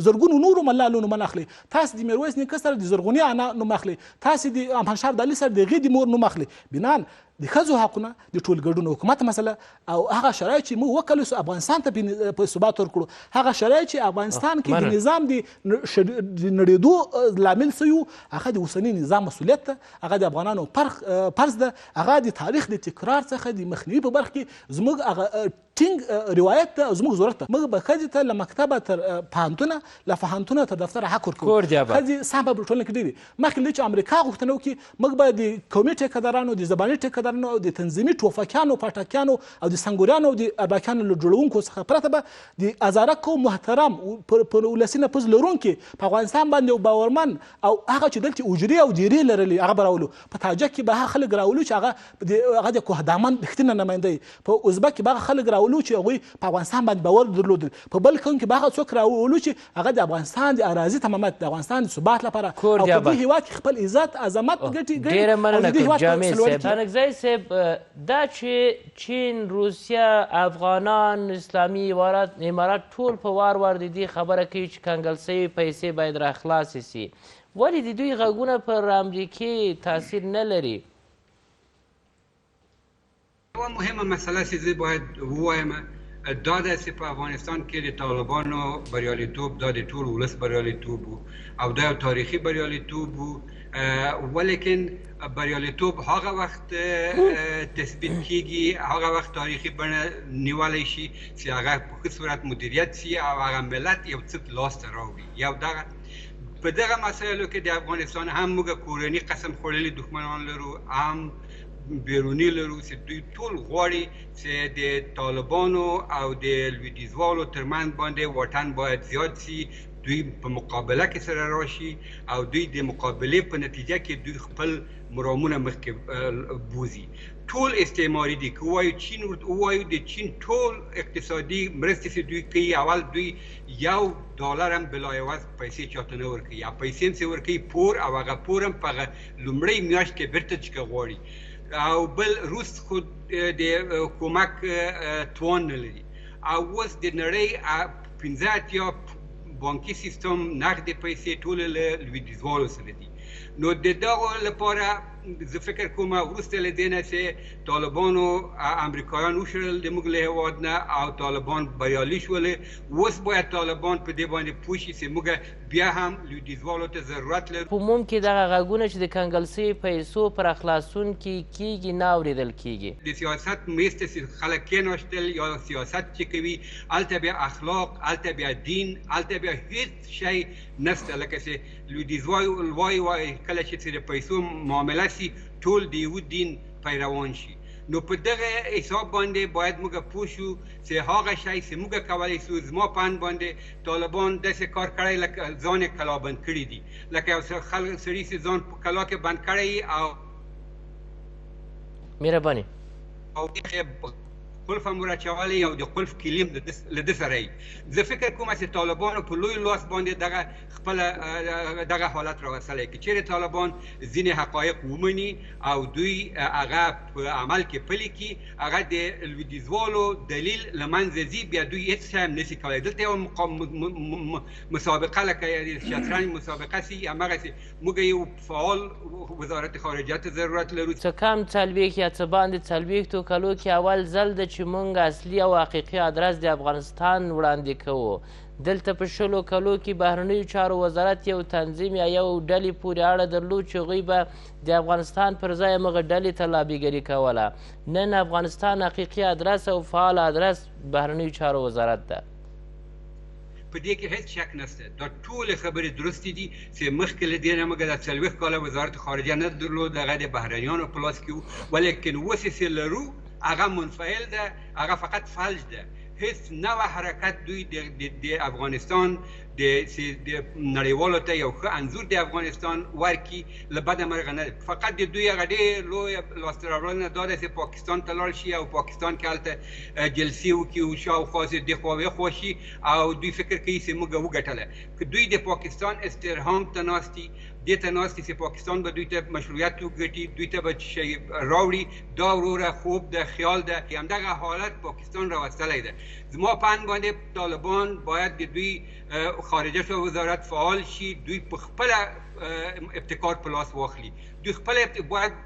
زرګونو نورو ملالو نوم اخلي تاسې د میرویس نیکه سره د زرغونې انا نوم اخلي تاسې د احمدشاه ابدالي سره د هغې د مور نوم اخلي بنان د ښځو حقونه د ټولګډون حکومت مسله او هغه شرایط چې موږ وکړو افغانستان ته په ثبات ورکړو هغه شرایط چې افغانستان کې د نظام د نړېدو لامل سوي هغه د اوسني نظام مسؤلیت ده هغه د افغانانو فرض ده هغه د تاریخ د تکرار څخه د مخنیوي په برخه کې زموږ هغه ټینګ روایت ده او زموږ ضرورت ده موږ به ښځې ته له مکتبه تر پوهنتونه له پوهنتونه تر دفتره حق ورکوو ښځې سم په ټولنه کې ډېرې مخکې له چې امریکا غوښتنه وکړي موږ به د قومي ټیکهدارانو د زباني ټیکهدارانو او د تنظیمي ټوفکیانو پاټکیانو او د سنګوریانو او د اربکیانو له جوړونکو څخه پرته به د هزاره قوم محترم پر ولسي نفوذ لرونکي په افغانستان باندې یو باورمن او هغه چې دلته اجرې او دیرې لرلې هغه به راولو په تاجک کې به هغه خلک راولو چې هغه د کوهدامن رښتینه نماینده په ازبک کې به هغه خلک راولو چې هغوی په افغانستان باندې باور درلودل په بل قوم کې به هغه څوک راولو چې هغه د افغانستان د اراضي تمامت د افغانستان د ثبات لپاره او په دې هېواد کې خپل عزت عظمت ګټي ډېره مننه کوم جامع صاحب تانکزی صاحب دا چې چین روسیه افغانان اسلامي امارات ټول په وار د دې خبره کوي چې کنګل سوي پیسې باید راخلاصې سي ولې د دوی غږونه پر امریکې تاثیر نه لري یوه مهمه مسله چې زه باید ووایم دا ده چې په افغانستان کې د طالبانو بریالیتوب دا د ټول ولس بریالیتوب و او دا یو تاریخي بریالیتوب و ولیکن بریالیتوب هغه وخت تثبیت کیږي هغه وخت تاریخي بڼه نیولی شي چې هغه په ښه صورت مدیریت شي او هغه ملت یو څه لاسته راوړي یو دغه په دغه مسایلو کې د افغانستان هم موږ کورني قسم خوړلي دښمنان لرو هم بیرونی لرو چې دوی ټول غواړي چې د طالبانو او د لویدیځوالو ترمنځ باندې واټن باید زیات شي دوی په مقابله کې سره راشي او دوی د مقابلې په نتیجه کې دوی خپل مرامونه مخکې بوزي ټول استعماري دي که ووایو چین ووایو د چین ټول اقتصادي مرستې چې دوی کوي اول دوی $1 هم بلایوز پیسې چاته نه ورکوي یا پیسې هم چې ورکوي پور او هغه پور هم په هغه لومړۍ میاشت کې بیرته چکه غواړي او بل روس خو د کومک توان نه لري او اوس د نړۍ 15 بانکي سیستم نقد پیسې ټول له لویدیځوالو سره دي نو د دغو لپاره زه فکر کوم وروسته له دې نه چې طالبانو امریکایان وشړل د موږ له هېواد نه او طالبان بریالي شول. اوس باید طالبان په دې باندې پوه شي چې موږ بیا هم لویدیځوالو ته ضرورت لرو. په عموم کې دغه غږونه چې د کنګل سوي پیسو پر خلاصون کې کیږي نه اورېدل کیږي. د سیاست میز ته چې خلک کېناستل یا سیاست چې کوي هلته بیا اخلاق، هلته بیا دین، هلته بیا هیڅ شی نشته. لکه چې لویدیځوال وایي کله چې د پیسو معامله سي ټول د یو دین پیروان شي. نو په دغه حساب باندې باید موږ پوه شو چې هغه شی چې موږ کولی شو زما په اند باندې طالبان داسې کار کړی لکه ځان یې کلابند کړي دي، لکه یو سړي چې ځان په کلا کې بند کړی او مهرباني قلف هم ورچولی او د قلف کلیم له ده سره یي. زه فکر کوم چې طالبانو په لوی لاس باندې دغه خپله دغه حالت راوستلی. که چیرې طالبان ځینې حقایق ومني او دوی هغه په عمل کې پلي کړي، هغه د لویدیځوالو دلیل له منځه ځي، بیا دوی هېڅ شی هم نشي کولی. دلته یوه مسابقه لکه د شطرنج مسابقه سي، همغسې موږ یو فعال وزارت خارجه ته ضرورت لرو. څه کم څلوېښت یا څه باندې څلوېښتو کلو کې اول ځل ده چې موږ اصلي او حقیقي ادرس د افغانستان وړاندې کوو. دلته په 20 کلو کې بهرنیو چارو وزارت یو تنظیم یا یو ډلې پورې اړه درلود چې هغوی به د افغانستان پر ځای همغه ډلې ته لابیګري کوله. نن افغانستان حقیقي ادرس او فعال ادرس بهرنیو چارو وزارت ده. په دې کې هیڅ شک نشته. دا ټولې خبرې درستې دي چې مخکې له دې نه موږ د 40 کاله وزارت خارجه نه درلود، هغه د بهرنیانو په لاس کې وو. ولیکن اوس چې لرو هغه منفعل ده، هغه فقط فلج ده. هیڅ نوع حرکت دوی د افغانستان د نړیوالو ته یو ښه انځور د افغانستان ورکي له بده مرغه نه. فقط د دوی هغه ډېر لویه لاسته راوړنه دا ده چې پاکستان ته لاړ شي او پاکستان کې هلته جلسې وکړي او شاوخوا یې دېخوا ویخوا شي او دوی فکر کوي چې موږ وګټله. که دوی د پاکستان استرهام ته ناست دي، دې ته ناست دي چې پاکستان به دوی ته مشروعیت وګټي، دوی ته به شی راوړي، دا وروره خوب ده، خیال ده. همدغه حالت پاکستان راوستلی ده. زما په اند باندې طالبان باید د دوی خارجه شو وزارت فعال شي، دوی په خپله ابتکار په لاس واخلي. دوی خپله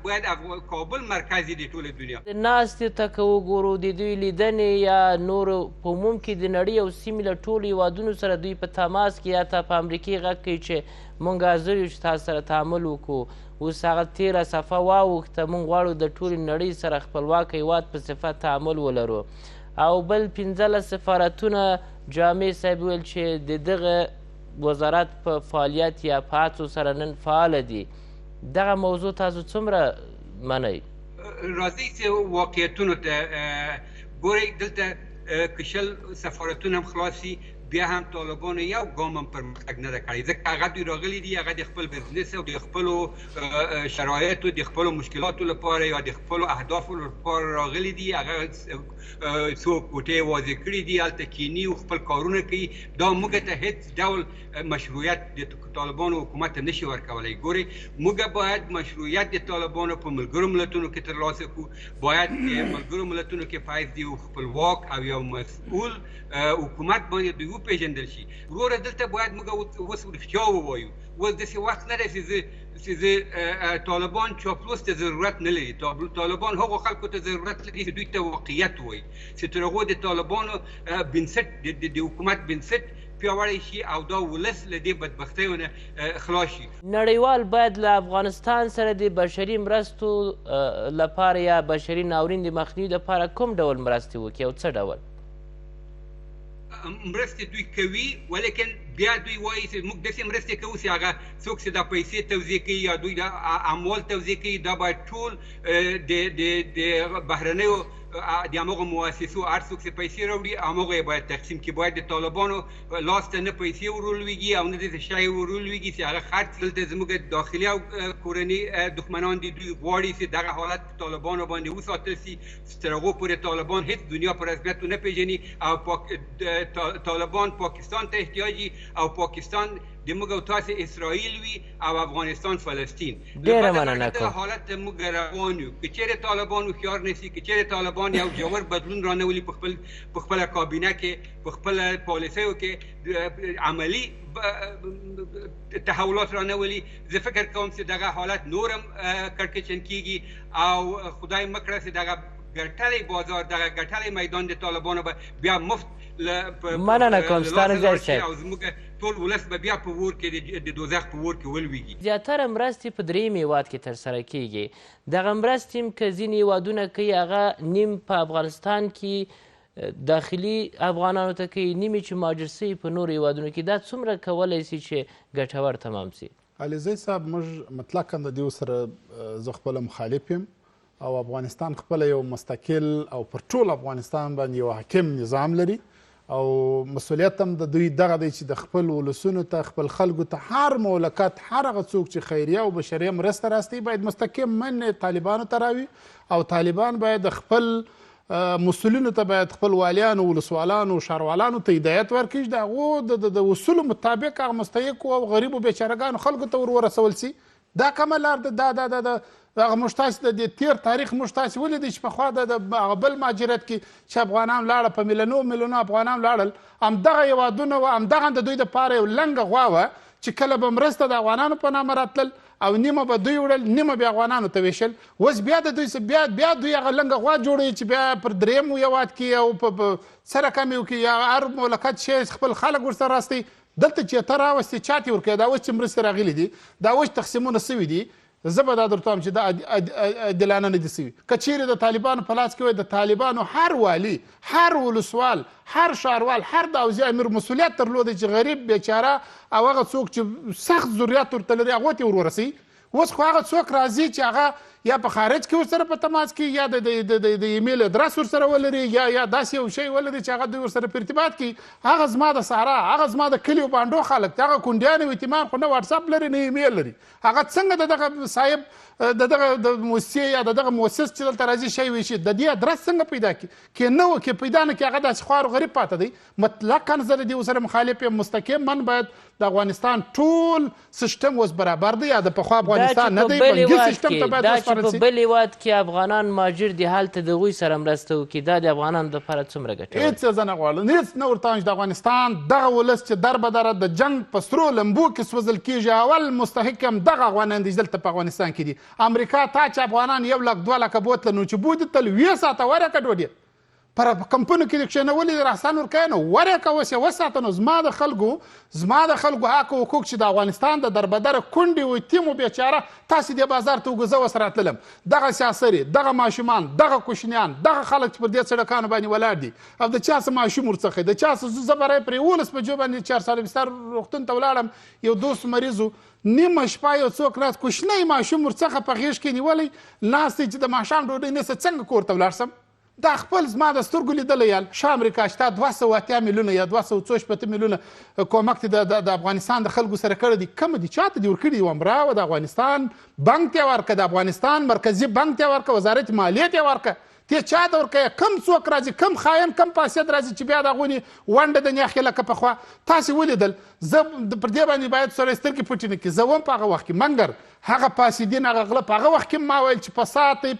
باید کابل مرکز د ټولې دنیا. د ناستې ته که وګورو د دوی لیدنې یا نورو په عموم کې د نړۍ او سیمې له ټولو هیوادونو سره دوی په تماس کې یا تا په امریکې غږ کوي چې موږ حاضر یو چې تاسو سره تعامل وکړو. اوس هغه تېره صفحه واوښته، موږ غواړو د ټولې نړۍ سره خپلواک هیواد په صفت تعامل ولرو. او بل 15 سفارتونه جامع صاحب ویل چې د دغه وزارت په فعالیت یا په هڅو سره نن فعاله دي. دغه موضوع تاسو څومره منئ؟ راځئ چې واقعیتونو ته ګورئ. دلته که 20 سفارتونه هم خلاص شي بیا هم طالبانو یو ګام هم پرمختګ نه ده کړی، ځکه هغه دوی راغلي دي، هغه د خپل بزنس او د خپلو شرایطو د خپلو مشکلاتو لپاره یا د خپلو اهدافو لپاره راغلي دي. هغه څو کوټې واضح کړي دي، هلته کینی او خپل کارونه کوي. دا موږ ته هیڅ ډول مشروعیت د طالبانو حکومت ته نشي ورکولی. ګورئ، موږ باید مشروعیت د طالبانو په ملګرو ملتونو کې ترلاسه کړو. باید د ملګرو ملتونو کې په حیث د یو خپلواک او یو مسؤل حکومت باندې دوی وپېژندل شي. وروره دلته باید موږ اوس رښتیا ووایو. اوس داسې وخت نه دی چې طالبان چاپلوس ته ضرورت نه لري. طالبان هغو خلکو ته ضرورت لري چې دوی ته واقعیت وایي، چې تر هغو د طالبانو بنسټ د حکومت بنسټ پیاوړی شي او دا ولس له دې بدبختیو نه خلاص شي. نړیوال باید له افغانستان سره د بشري مرستو لپاره یا بشري ناورین د مخنیوي لپاره کوم ډول مرستې وکړي او څه ډول مرستې دوی کوي؟ ولیکن بیا دوی وایي چې موږ داسې مرستې کوو چې هغه څوک چې دا پیسې توزیع کوي یا دوی دا اموال توزیع کوي، دا باید ټول د بهرنیو د هماغو مؤسسو هر څوک چې پیسې راوړي هماغه یې باید تقسیم کړي. باید د طالبانو لاس ته نه پیسې ورولویږي او نه داسې شی ورولویږي چې هغه خرڅ. دلته زموږ داخلي او کورني دښمنان دي، دوی غواړي چې دغه حالت طالبانو باندې وساتل شي. تر هغو پورې طالبان هېڅ دنیا په رسمیت ونه پېژني او طالبان پاکستان ته احتیاجي او پاکستان د موږ او تاسې اسرائیل وي او افغانستان فلسطین. ډېره مننه کوم. حالت ته موږ روان یو. که چیرې طالبان هوښیار نیسي، که چیرې طالبان یو ژور بدلون رانولي په خپله کابینه کې، په خپله پالیسیو کې عملي تحولات رانولي، زه فکر کوم چې دغه حالت نورم کړکېچن کیږي او خدای مکړه چې دغه ګټلی بازار، دغه ګټلی میدان د طالبانو به بیا مفت مننه کوم ستا نظر صاحب. او زموږ ټول ولس به بیا په اور کې د دوزخ په اور کې ولویږي. زیاتره مرستې په درېیم هیواد کې ترسره کیږي. دغه مرستې هم که ځینې هیوادونه کوي هغه نیم په افغانستان کې داخلي افغانانو ته کوي، نیمې چې مهاجر سوي په نورو هیوادونو کې. دا څومره کولی شي چې ګټور تمام سي؟ علیزی صاحب موږ مطلقا د دې سره زه خپله مخالف یم او افغانستان خپله یو مستقل او پر ټول افغانستان باندې یو حاکم نظام لري او مسؤلیت هم د دوی دغه دی چې د خپل ولسونو ته، خپل خلکو ته، هر مملکت، هر هغه څوک چې خیریه او بشریه مرسته راستي باید مستقیم من طالبانو ته راوي او طالبان باید د خپل مسؤلینو ته باید خپل والیانو، ولسوالانو، ښاروالانو ته هدایت ورکړي چې د هغو د اصولو مطابق هغه مستحقو او غریبو بیچارهګانو خلکو ته ورسول سي. دا کومه لار ده؟ دا هغه موږ تاسې د تیر تاریخ موږ تاسې ولیدئ چې پخوا د هغه بل مهاجرت کې چې افغانان لاړه، په میلیونو افغانان لاړل، همدغه هېوادونه و، همدغه د دوی دپاره یو لنګه غوا وه چې کله به مرسته د افغانانو په نامه راتلل او نیمه به دوی وړل، نیمه بیا افغانانو ته ویشل. اوس بیا د دوی بیا دوی هغه لنګه غوا جوړوي چې بیا پر درېیم هېواد کې او په څه رقم یو کې یا هر مملکت شی خپل خلک ورسره راستي. دلته چې ته راوستې چا ته ورکوې؟ دا اوس چې مرستې راغلي دي، دا اوس تقسیمونه سوي دي، زه به دا درته وایم چې دا عادلانه نه دي سوي. که چیرې د طالبانو په لاس کې وای، د طالبانو هر والي، هر ولسوال، هر ښاروال، هر د اوضاع امیر مسؤلیت درلودی چې غریب بیچاره او هغه څوک چې سخت ضرورت ورته لري هغو ته یې ورورسوي. اوس خو هغه څوک راځي چې هغه یا په خارج کې ورسره په تماس کې، یا د ایمیل ادرس ورسره ولري، یا داسې یو شی ولري چې هغه دوی ورسره په ارتباط کې. هغه زما د سارا، هغه زما د کلیو بانډو خلک، هغه کونډیان او یتیمان خو نه واټساپ لري نه ایمیل لري. هغه څنګه د دغه صاحب د مؤسسې یا د دغه مؤسس چې دلته راځي شی ویشي د دې ادرس څنګه پیدا کړي؟ کې نه و، کې پیدا نه کړي، هغه داسې خوار و غریب پاته دی. مطلقا زه د دې سره مخالف یم. مستقیم من باید د افغانستان ټول سیستم اوس برابر دی، یا د پخوا افغانستان نه دی، بنګي سیستم ته باید وسپارل سي. په بل هېواد کې افغانان مهاجر دي، هلته د هغوی سره مرسته وکړي، دا د افغانانو دپاره څومره ګټور؟ هېڅ زه نه غواړم، هېڅ نه ورته وایم چې د افغانستان دغه ولس چې در به دره د جنګ په سرو لمبو کې سوځل کېږي، اول مستحق هم دغه افغانان دي چې دلته په افغانستان کې دي. امریکا تا چې افغانان 1 لک 2 لکه بوتله نو چې بودي تل 20 ساعته ورکه ډوډۍ پر کمپونو کې د کښېنولي راسان ورکوي نو ورکه اوس یې وساته. نو زما د خلکو حق او حقوق چې د افغانستان د دربدره کونډې و یتیمو بیچاره تاسې دې بازار ته وګوزه اوس راتللم، دغه سیاسري، دغه ماشومان، دغه کوشنیان، دغه خلک چې پر دې سړکانو باندې ولاړ دي او د چا څه ماشوم ورڅخه د چا څه زه برای پرې 11 بجو باندې 4 ساله بستر روغتون ته ولاړم، یو دوست مریض و، نیمه شپه یو څوک راز کوشنی ماشوم ورڅخه په غېږ کې نیولی ناست دی چې د ماښام ډوډۍ نسته، څنګه کور ته ولاړ سم؟ دا خپل زما د سترګو لیدلی یال ښه امریکا شته 280 میلیونه یا 264 میلیونه کومک د افغانستان د خلکو سره کړی دی. کوم دي چاته دي ورکړي دي؟ ومرا و د افغانستان بانک ته ورکړه، د افغانستان مرکزي بانک ته ورکړه، وزارت مالیې ته ورکړه. ته چاته ورکوې؟ کم څوک راځي، کم خاین، کم فاسد راځي چې بیا د هغوی ونډه د نیاخې لکه پخوا تاسې ولیدل. زه پر دې باندې باید سره سترګې پټې نه کړي. زه وم په هغه وخت کې منګر هغه فاسدین، هغه غله په هغه وخت کې ما ویل چې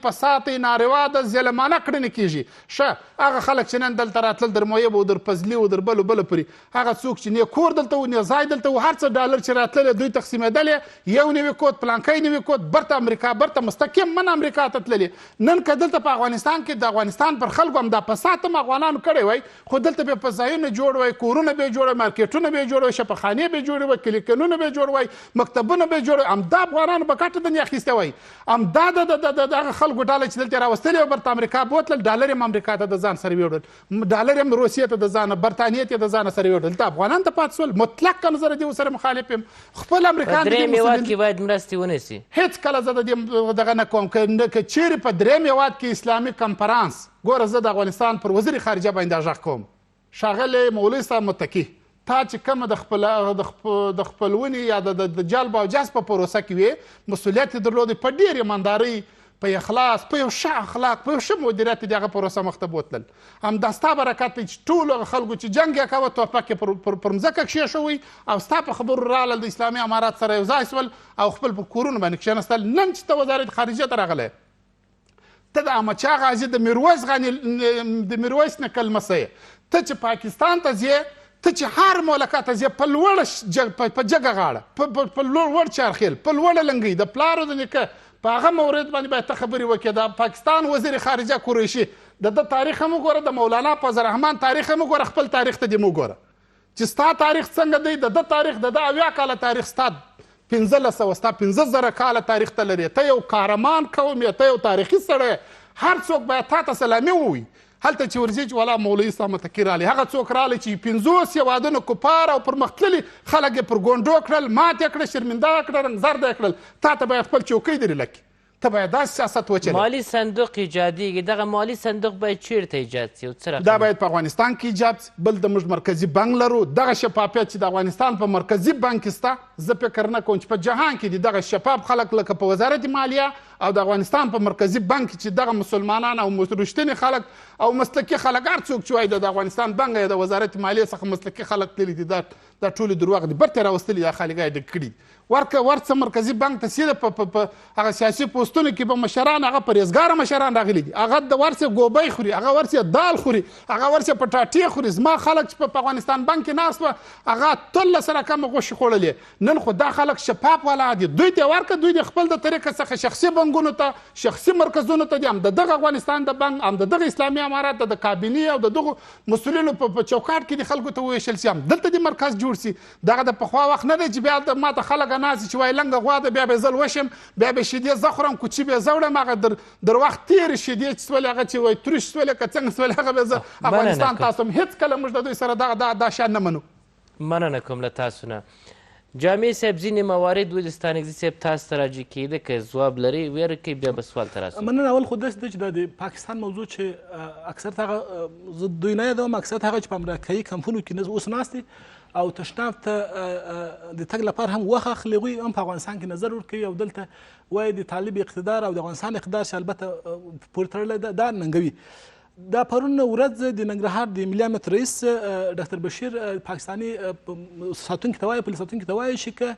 فساتې ناروا ده، ظلمانه کړنې کېږي. ښه هغه خلک چې نن دلته راتلل در مویب او در فضلي او در بلو بله پورې، هغه څوک چې نه کور دلته و نه ځای دلته و، هر څه ډالر چې راتللی دوی تقسیمېدلې، یو نوي کود پلانکی نوي کود برته امریکا، برته مستقیم من امریکا ته تللې. نن که دلته په افغانستان کې د افغانستان پر خلکو هم دا فساد هم افغانانو کړی وای، خو دلته به فضایونه جوړ وای، کورونه به جوړ وای، مارکیټونه به جوړ وای، شفاخانې به جوړ وای، کلیکینونه به جوړ وای، مکتبونه به جوړ وای. همدا افغانانو به ګټه دنیا اخیستی وای. همدا دغه خلکو ډله چې دلته راوستلې وه برته امریکا بوتلل، ډالر یې امریکا ته د ځان سره ویوړل، ډالر یې روسیې ته د ځانه، برطانیې ته د ځانه سره ویوړل. دلته افغانان ته پاتې شول. مطلقا زه د دې سره مخالف یم. خپل امریکایان په درېیم هېواد کې باید مرستې ونیسي. هېڅ کله زه د دې دغه نه کوم. که چیرې په درېیم هېواد کې اسلامي کنفرانس، ګوره زه د افغانستان پر وزیر خارجه باندې دا غږ کوم، ښاغلی مولوي صاحب متقي، تا چې کومه د خپلونې یا د جلب او جذب په پروسه کې وې، مسؤلیت یې درلودی، په ډېر ایماندارۍ په اخلاص، په یو ښه اخلاق، په یو ښه مدیریت د هغه پروسه مخ ته بوتلل. همدا ستا برکت دی چې ټولو خلکو چې جنګ یې کوه توپک یې پر مځکه کښېښوئ او ستا په خبرو راغلل د اسلامي امارات سره یو ځای شول او خپل په کورونو باندې کښېنستل. نن چې ته وزارت خارجیه ته راغلی ته د احمدشاه غازي د میرویس نیکه لمسی یې، ته چې پاکستان ته ځې، ته چې هر مملکت ته ځې په لوړه په جګه غاړه، په لوړ چارخیل، په لوړه لنګۍ د پلارو د نیکه په هغه مورد باندې باید ته خبرې وکړې. د پاکستان وزیر خارجه قریشي د تاریخ هم وګوره، د مولانا فضل الرحمن تاریخ هم وګوره، خپل تاریخ ته دې مو وګوره چې ستا تاریخ څنګه دی. د تاریخ د 80 کاله تاریخ ستا 1500 ستا 15000 کاله تاریخ ته لري. ته یو قهرمان قوم یې، ته یو تاریخي سړی، هر څوک باید تا ته سلامي ووایي. هلته چې ورځي چې ولا مولوي اسلام تکي رالی، هغه څوک رالی چې 50 هېوادونه کفار او پرمختللي خلک یې پر ګونډو کړل، مات یې کړه، شرمنده یې کړه، رنګزرده یې کړل. تا ته باید خپل چوکۍ درې لکي، ته باید داسې سیاست وچلې. مالي صندوق ایجادیږي، دغه مالي صندوق باید چیرته ایجاد سي او څه رقم؟ دا باید په افغانستان کې ایجاد سي. بل د موږ مرکزي بانک لرو، دغه شفافیت چې د افغانستان په مرکزي بانک کې سته، زه فکر نه کوم چې په جهان کې دغه شفاف خلک لکه په وزارت مالیه او د افغانستان په مرکزي بانک چې دغه مسلمانان او رښتیني خلک او مسلکي خلک، هر څوک چې وایي د افغانستان بانک یا د وزارت مالیې څخه مسلکي خلک تللي دي، دا ټولې دروغ دي. برته راوستلي دا خلک یې ډک کړي. ورڅه مرکزي بانک ته سیده په هغه سیاسي پوسټونو کې به مشران، هغه پرهیزګاره مشران راغلي دي، هغه د ورڅه ګوبۍ خوري، هغه ورڅه دال خوري، هغه ورڅه پټاټې خوري. زما خلک چې په افغانستان بانک کې ناست وه، هغه 13 رقمه غوښې خوړلې. نن خو دا خلک شفاف والا دي، دوی ته ورکړه، دوی د خپل د طریقه څخه شخصي بانکونو ته، شخصي مرکزونو ته دي، هم د دغه افغانستان د بانک، هم د دغه اسلامي امارات د کابینې او د دغو مسؤلینو په چوکاټ کې د خلکو ته وویشل سي، هم دلته د مرکز جوړ سي. دغه د پخوا وخت نه دی چې بیا ما ته خلک ناست چې وایي لنګه غوا ده، بیا به زه لوشم، بیا به شیدې زه خورم، کوچي به زه وړم، هغه در وخت تېرې شیدې چې سولې، هغه چې وایي تروش سولې که څنګه سولې، هغه به زه افغانستان تاسو هم هېڅکله موږ د دوی سره دا شیان نه منو. مننه کوم له تاسو نه. جامع صاحب ځینې موارد ولې ستانکزي صاحب تاسو ته راجع کېده، که ځواب لرئ ویره کوي بیا به سوال ته راسو. مننه. اول خو داسې ده چې دا د پاکستان موضوع چې اکثر هغه زه دوی نه یادوم، اکثر هغه چې په امریکایي کمپونو کې اوس ناست دي او تشناب ته د تګ لپاره هم وخت اخلي، هغوی هم په افغانستان کې نظر ورکوي او دلته وایي د طالب اقتدار او د افغانستان اقتدار چې البته پورې تړلی ده، دا ننګوي. دا پرون ورځ د ننګرهار د ملي امنیت رئیس ډاکټر بشیر پاکستاني ساتونکي ته وایي، پولي ساتونکي ته وایي چې که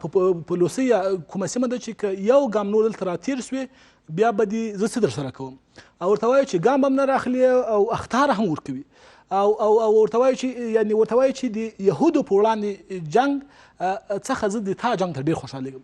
په لوسۍ کومه سیمه ده چې که یو ګام نور دلته راتېر سوې بیا به دې زه څه درسره کوم، او ورته وایي چې ګام به هم نه راخلي او اخطار هم ورکوي، او ورته وایي چې د یهودو په وړاندې جنګ څخه زه د تا جنګ ته ډېر خوشحالېږم.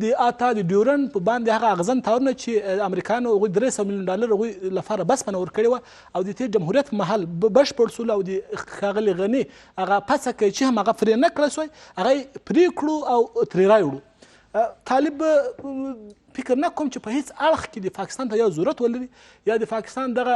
د آتا د ډیورن په باندې هغه اغزن تارونه چې امریکایانو هغوی $300 ملیون هغوی لپاره بسپنه ورکړې وه او د تېر جمهوریت په مهال بشپړ سول او د ښاغلي غني هغه پڅه کوي چې هم هغه پرې نه کړی سوی، هغه یې پرې کړو او ترې راوړو. طالب فکر نه کوم چې په هیڅ اړخ کې د پاکستان ته یو ضرورت ولري یا د پاکستان دغه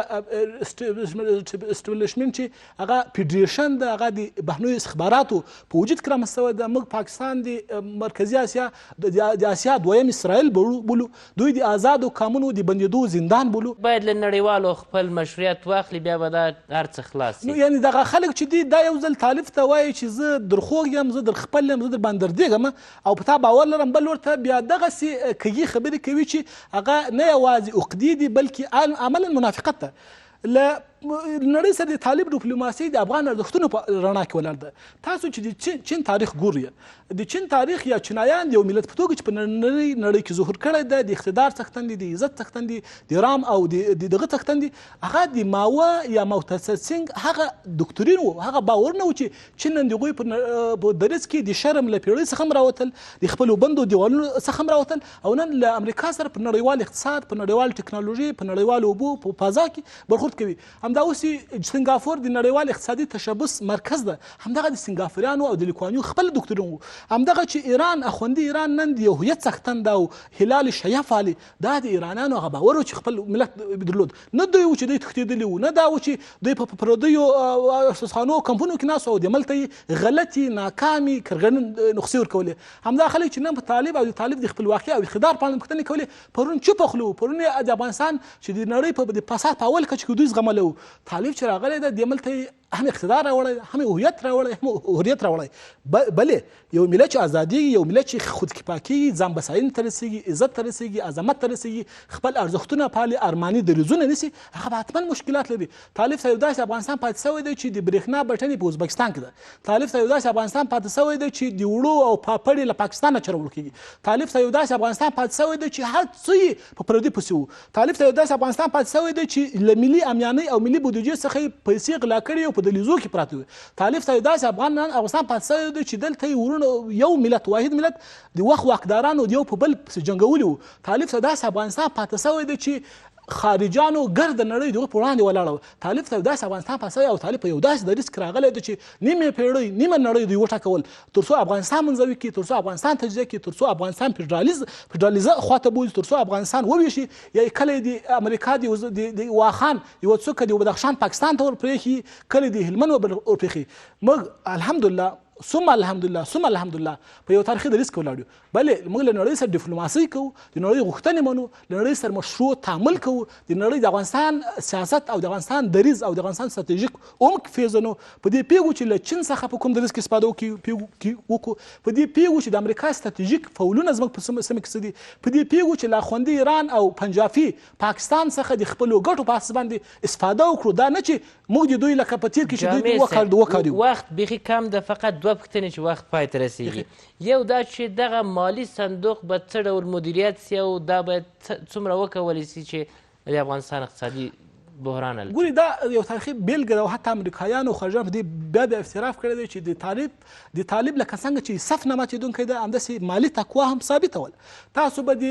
اسټابلیشمنټ چې هغه فیډریشن ده، هغه د بهرنیو استخباراتو په وجود کې رامنځته شوی ده. موږ پاکستان د مرکزي اسیا د اسیا دویم اسرائیل بولو، دوی د آزادو کامونو د بندېدو زندان بولو. باید له نړیوالو خپل مشروعیت واخلي، بیا به دا هر څه خلاص شي. یعنې دغه خلک چې دي دا یو ځل طالب ته وایي چې زه در خوږ یم، زه در خپل یم، زه در باندې دردېږم او په تا باور لرم، بل ورته بیا دغسې کږي خبرې کوي چې هغه نه یوازې عقدې دي بلکې عملا منافقت ده. له نړۍ سره د طالب ډیپلوماسي د افغان ارزښتونو په رڼا کې ولاړ ده. تاسو چې د چین تاریخ ګورئ، د چین تاریخ یا چینایان د یو ملت په توګه چې په نړۍ کې ظهور کړی ده، د اقتدار څښتن دي، د عزت چښتن دي، د رام او د دغه چښتن دي، هغه د ماوه یا موتسه سینګ هغه دوکتورین و، هغه باور نه و چې چین نن د هغوی په دریځ کې د شرم له پیړۍ څخه هم راوتل، د خپلو بندو دیوالونو څخه هم راوتل او نن له امریکا سره په نړیوال اقتصاد، په نړیوال ټکنالوژي، په نړیوالو اوبو په فضا کې برخورد کوي. همدا اوس سنګاپور د نړیوال اقتصادي تشبث مرکز ده، همدغه د سنګاپوریانو او د لیکوانیو خپل دوکتورین و. همدغه چې ایران اخوندي ایران نن د یو هویت څښتن ده او هلال شیعه فعالي، دا د ایرانیانو هغه باور و چې خپل ملت درلود، نه دوی و چې دوی تښتېدلي وو، نه دا و چې دوی په پردیو استثخانو کمپونو کې ناست او د ملت ته غلطي ناکامي کرغنې نسخې ورکولې. همدا خلک چې نن په طالب او د طالب د خپلواکۍ او اقتدار په اړه پوښتنې کولې، پرون چوپ خلو، پرون د افغانستان چې د نړۍ په فساد په اول کچ کې دوی زغملی و، طالب چې راغلی ده د ملت هم اقتدار راوړی، هم هویت راوړی، هم حریت راوړی. بلې یو ملت چې ازادي، یو ملت چې خودکفا کېږي، ځان بساینې ته رسېږي، عزت ته رسېږي، عظمت ته رسېږي، خپل ارزښتونه پالي، ارماني دریځونه نیسي، هغه به حتما مشکلات لري. طالب صاحب داسې افغانستان پاتې شوی دی چې د برېښنا بټنې په ازبکستان کې ده. طالب صاحب داسې افغانستان پاتې شوی دی چې د وړو او پاپړې له پاکستان نه چرول کېږي. طالب صاحب داسې افغانستان پاتې شوی دی چې هر څه یې په پردي پسې وو. طالب صاحب داسې افغانستان پاتې شوی دی چې له ملي امنیانۍ او ملي بودیجې څخه یې پیسې غلا کړي او په دهلیزو کې پراته وي. طالب صاحب داسې افغانستان پاتې شوی دی چې دلته یې ورونه یو ملت، واحد ملت د وخت واکدارانو د یو په بل پسې جنګولي وو. طالب صاحب داسې افغانستان پاتې شوی دی چې خارجانو ګرد نړۍ دغه په وړاندې ولاړه وه. طالب صاحب داسې افغانستان پاتې شوی او طالب په یو داسې دریځ کې راغلی دی چې نیمه پیړۍ، نیمه نړۍ دوی وټاکول تر څو افغانستان منزوي کړي، تر څو افغانستان تجزیه کړي، تر څو افغانستان فیډرالیزه خواته بوځي، تر څو افغانستان وویشي، یا کله د امریکا د واخان یوه څوکه د بدخشان پاکستان ته ورپرېښي، کله د هلمند ورپرېښي. موږ الحمدلله ثم الحمدلله په یو تاریخي دریځ کې ولاړ یو. بلې موږ له نړۍ سره ډیپلوماسۍ کوو، د نړۍ غوښتنې منو، له نړۍ سره مشروع تعامل کوو، د نړۍ د افغانستان سیاست او د افغانستان دریځ او د افغانستان ستراتیژیک عمق پیژنو. په دې پیږو چې له چین څخه په کوم دریځ کې استفاده وکړو، په دې پیږو چې د امریکا ستراتیژیک فولونه زموږ په سیمه کې څه دي، په دې پیږو چې له خوندي ایران او پنجابي پاکستان څخه د خپلو ګټو په اساس باندې استفاده وکړو. دا نه چې موږ د دوی لکه په تېر کې چې دوی وکړو. وخت بیخي کم ده، فقط دوه پوښتنې چې وخت پای ته رسیږي. یو دا چې دغه مالي صندوق به څه ډول مدیریت سي او دا باید څومره وکولی سي چې د افغانستان اقتصادي بحران حل ګوري. دا یو تاریخي بیلګه ده او حتی امریکایانو او خارجیانو په دې بیا اعتراف کړی دی چې د طالب لکه څنګه چې صف نه ماتېدونکی ده، همداسې مالي تقوا هم ثابتول. تاسو به د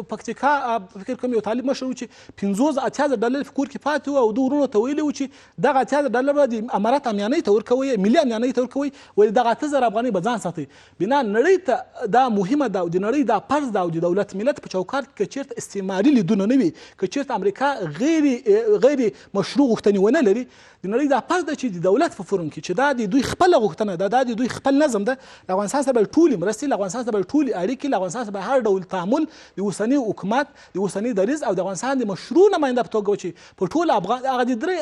پکتیکا فکر کوم یو طالب مشر و چې 50-80 ډالر په کور کې پاتې و او د ورونو ته ویلي و چې دغه 80 ډالر به د امارات امنیانۍ ته ورکوئ، ملي امنیانۍ ته ورکوئ، ویل دغه 8000 افغانۍ به ځان ساتئ. بنا نړۍ ته دا مهمه ده او د نړۍ دا فرض ده او د دولت ملت په چوکاټ کې که چېرته استعماري لیدونه نه وي، که چېرته امریکا غیر مشروع غوښتنې ونه لري، د نړۍ دا فرض ده چې د دولت په فورم کې چې دا د دوی خپله غوښتنه ده، دا د دوی خپل نظم ده، د افغانستان سره به ټولې مرستې، له افغانستان سره به ټولې اړیکې، له افغانستان سره به هر ډول تعامل د اوسني حکومت، د اوسني دریځ او د افغانستان د مشروع نماینده په توګه چې په ټول هغه د درې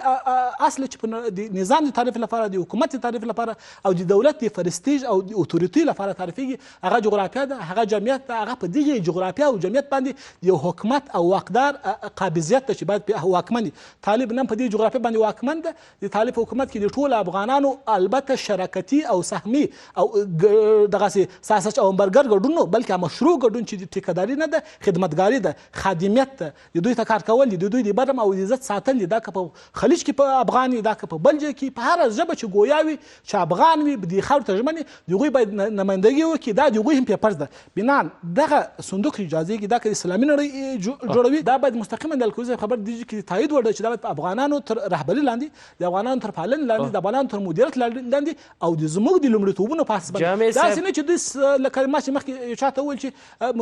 اصل چې د نظام د تعریف لپاره، د حکومت د تعریف لپاره او د دولت د فرستیج او د اتوریتي لپاره تعریفېږي، هغه جغرافیا ده، هغه جمعیت ده. هغه په دغه جغرافیا او جمعیت باندې یو حکومت او واکدار قابضیت ده چې باید واکمن. طالب نن په دې جغرافیا باندې واکمن ده. د طالب حکومت کې د ټولو افغانانو البته شراکتي او سهمي او دغسې ساسج او همبرګر ګډون، بلکې مشروع ګډون چې د ټیکهداري نه ده، خدمتګاري ده، خادمیت ده، د دوی ته کار کول دي، د دوی د برم او عزت ساتل دي. دا که په خلیج کې په افغان وي، دا که په بل ځای کې، په هره ژبه چې ګویا وي، چې افغان وي، د خاورې ترجمن وي، د هغوی باید نمایندګي وکړي. دا د هغوی هم پیپرز ده. بنا دغه صندوق اجازه کې دا که د اسلامي نړۍ جوړوي، دا باید مستقیما د الکوزي خبر دیږي کې تایید وړ چې دا باید په افغانانو تر رهبري لاندې، د افغانانو تر پالنې لاندې، د افغانانو تر مدیریت لاندې او د زموږ د لومړیتوبونو په اساس باندې. داسې نه چې دوی لکه ما چې مخکې چاته وویل چې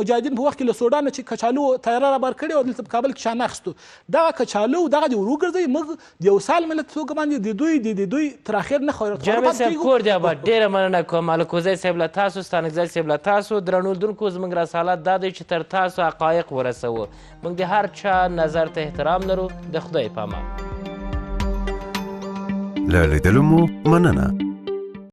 مجاهدین په وخت کې له سوډان نه چې کچالو تیاره رابار کړي او دلته په کابل کې شان اخیستو، دغه کچالو دغه د وروګرځوي. موږ د یو سال ملت توګه باندې د دوی تر اخر نه خو جامع صاحب کور دی اباد. ډېره مننه کوم الکوزی صاحب له تاسو، ستانکزی صاحب له تاسو. درنو لیدونکو زموږ رسالت دا دی چې تر تاسو حقایق ورسوو. موږ د هر چا نظر ته احترام لرو. د خدای په امان. له لیدلو مو مننه.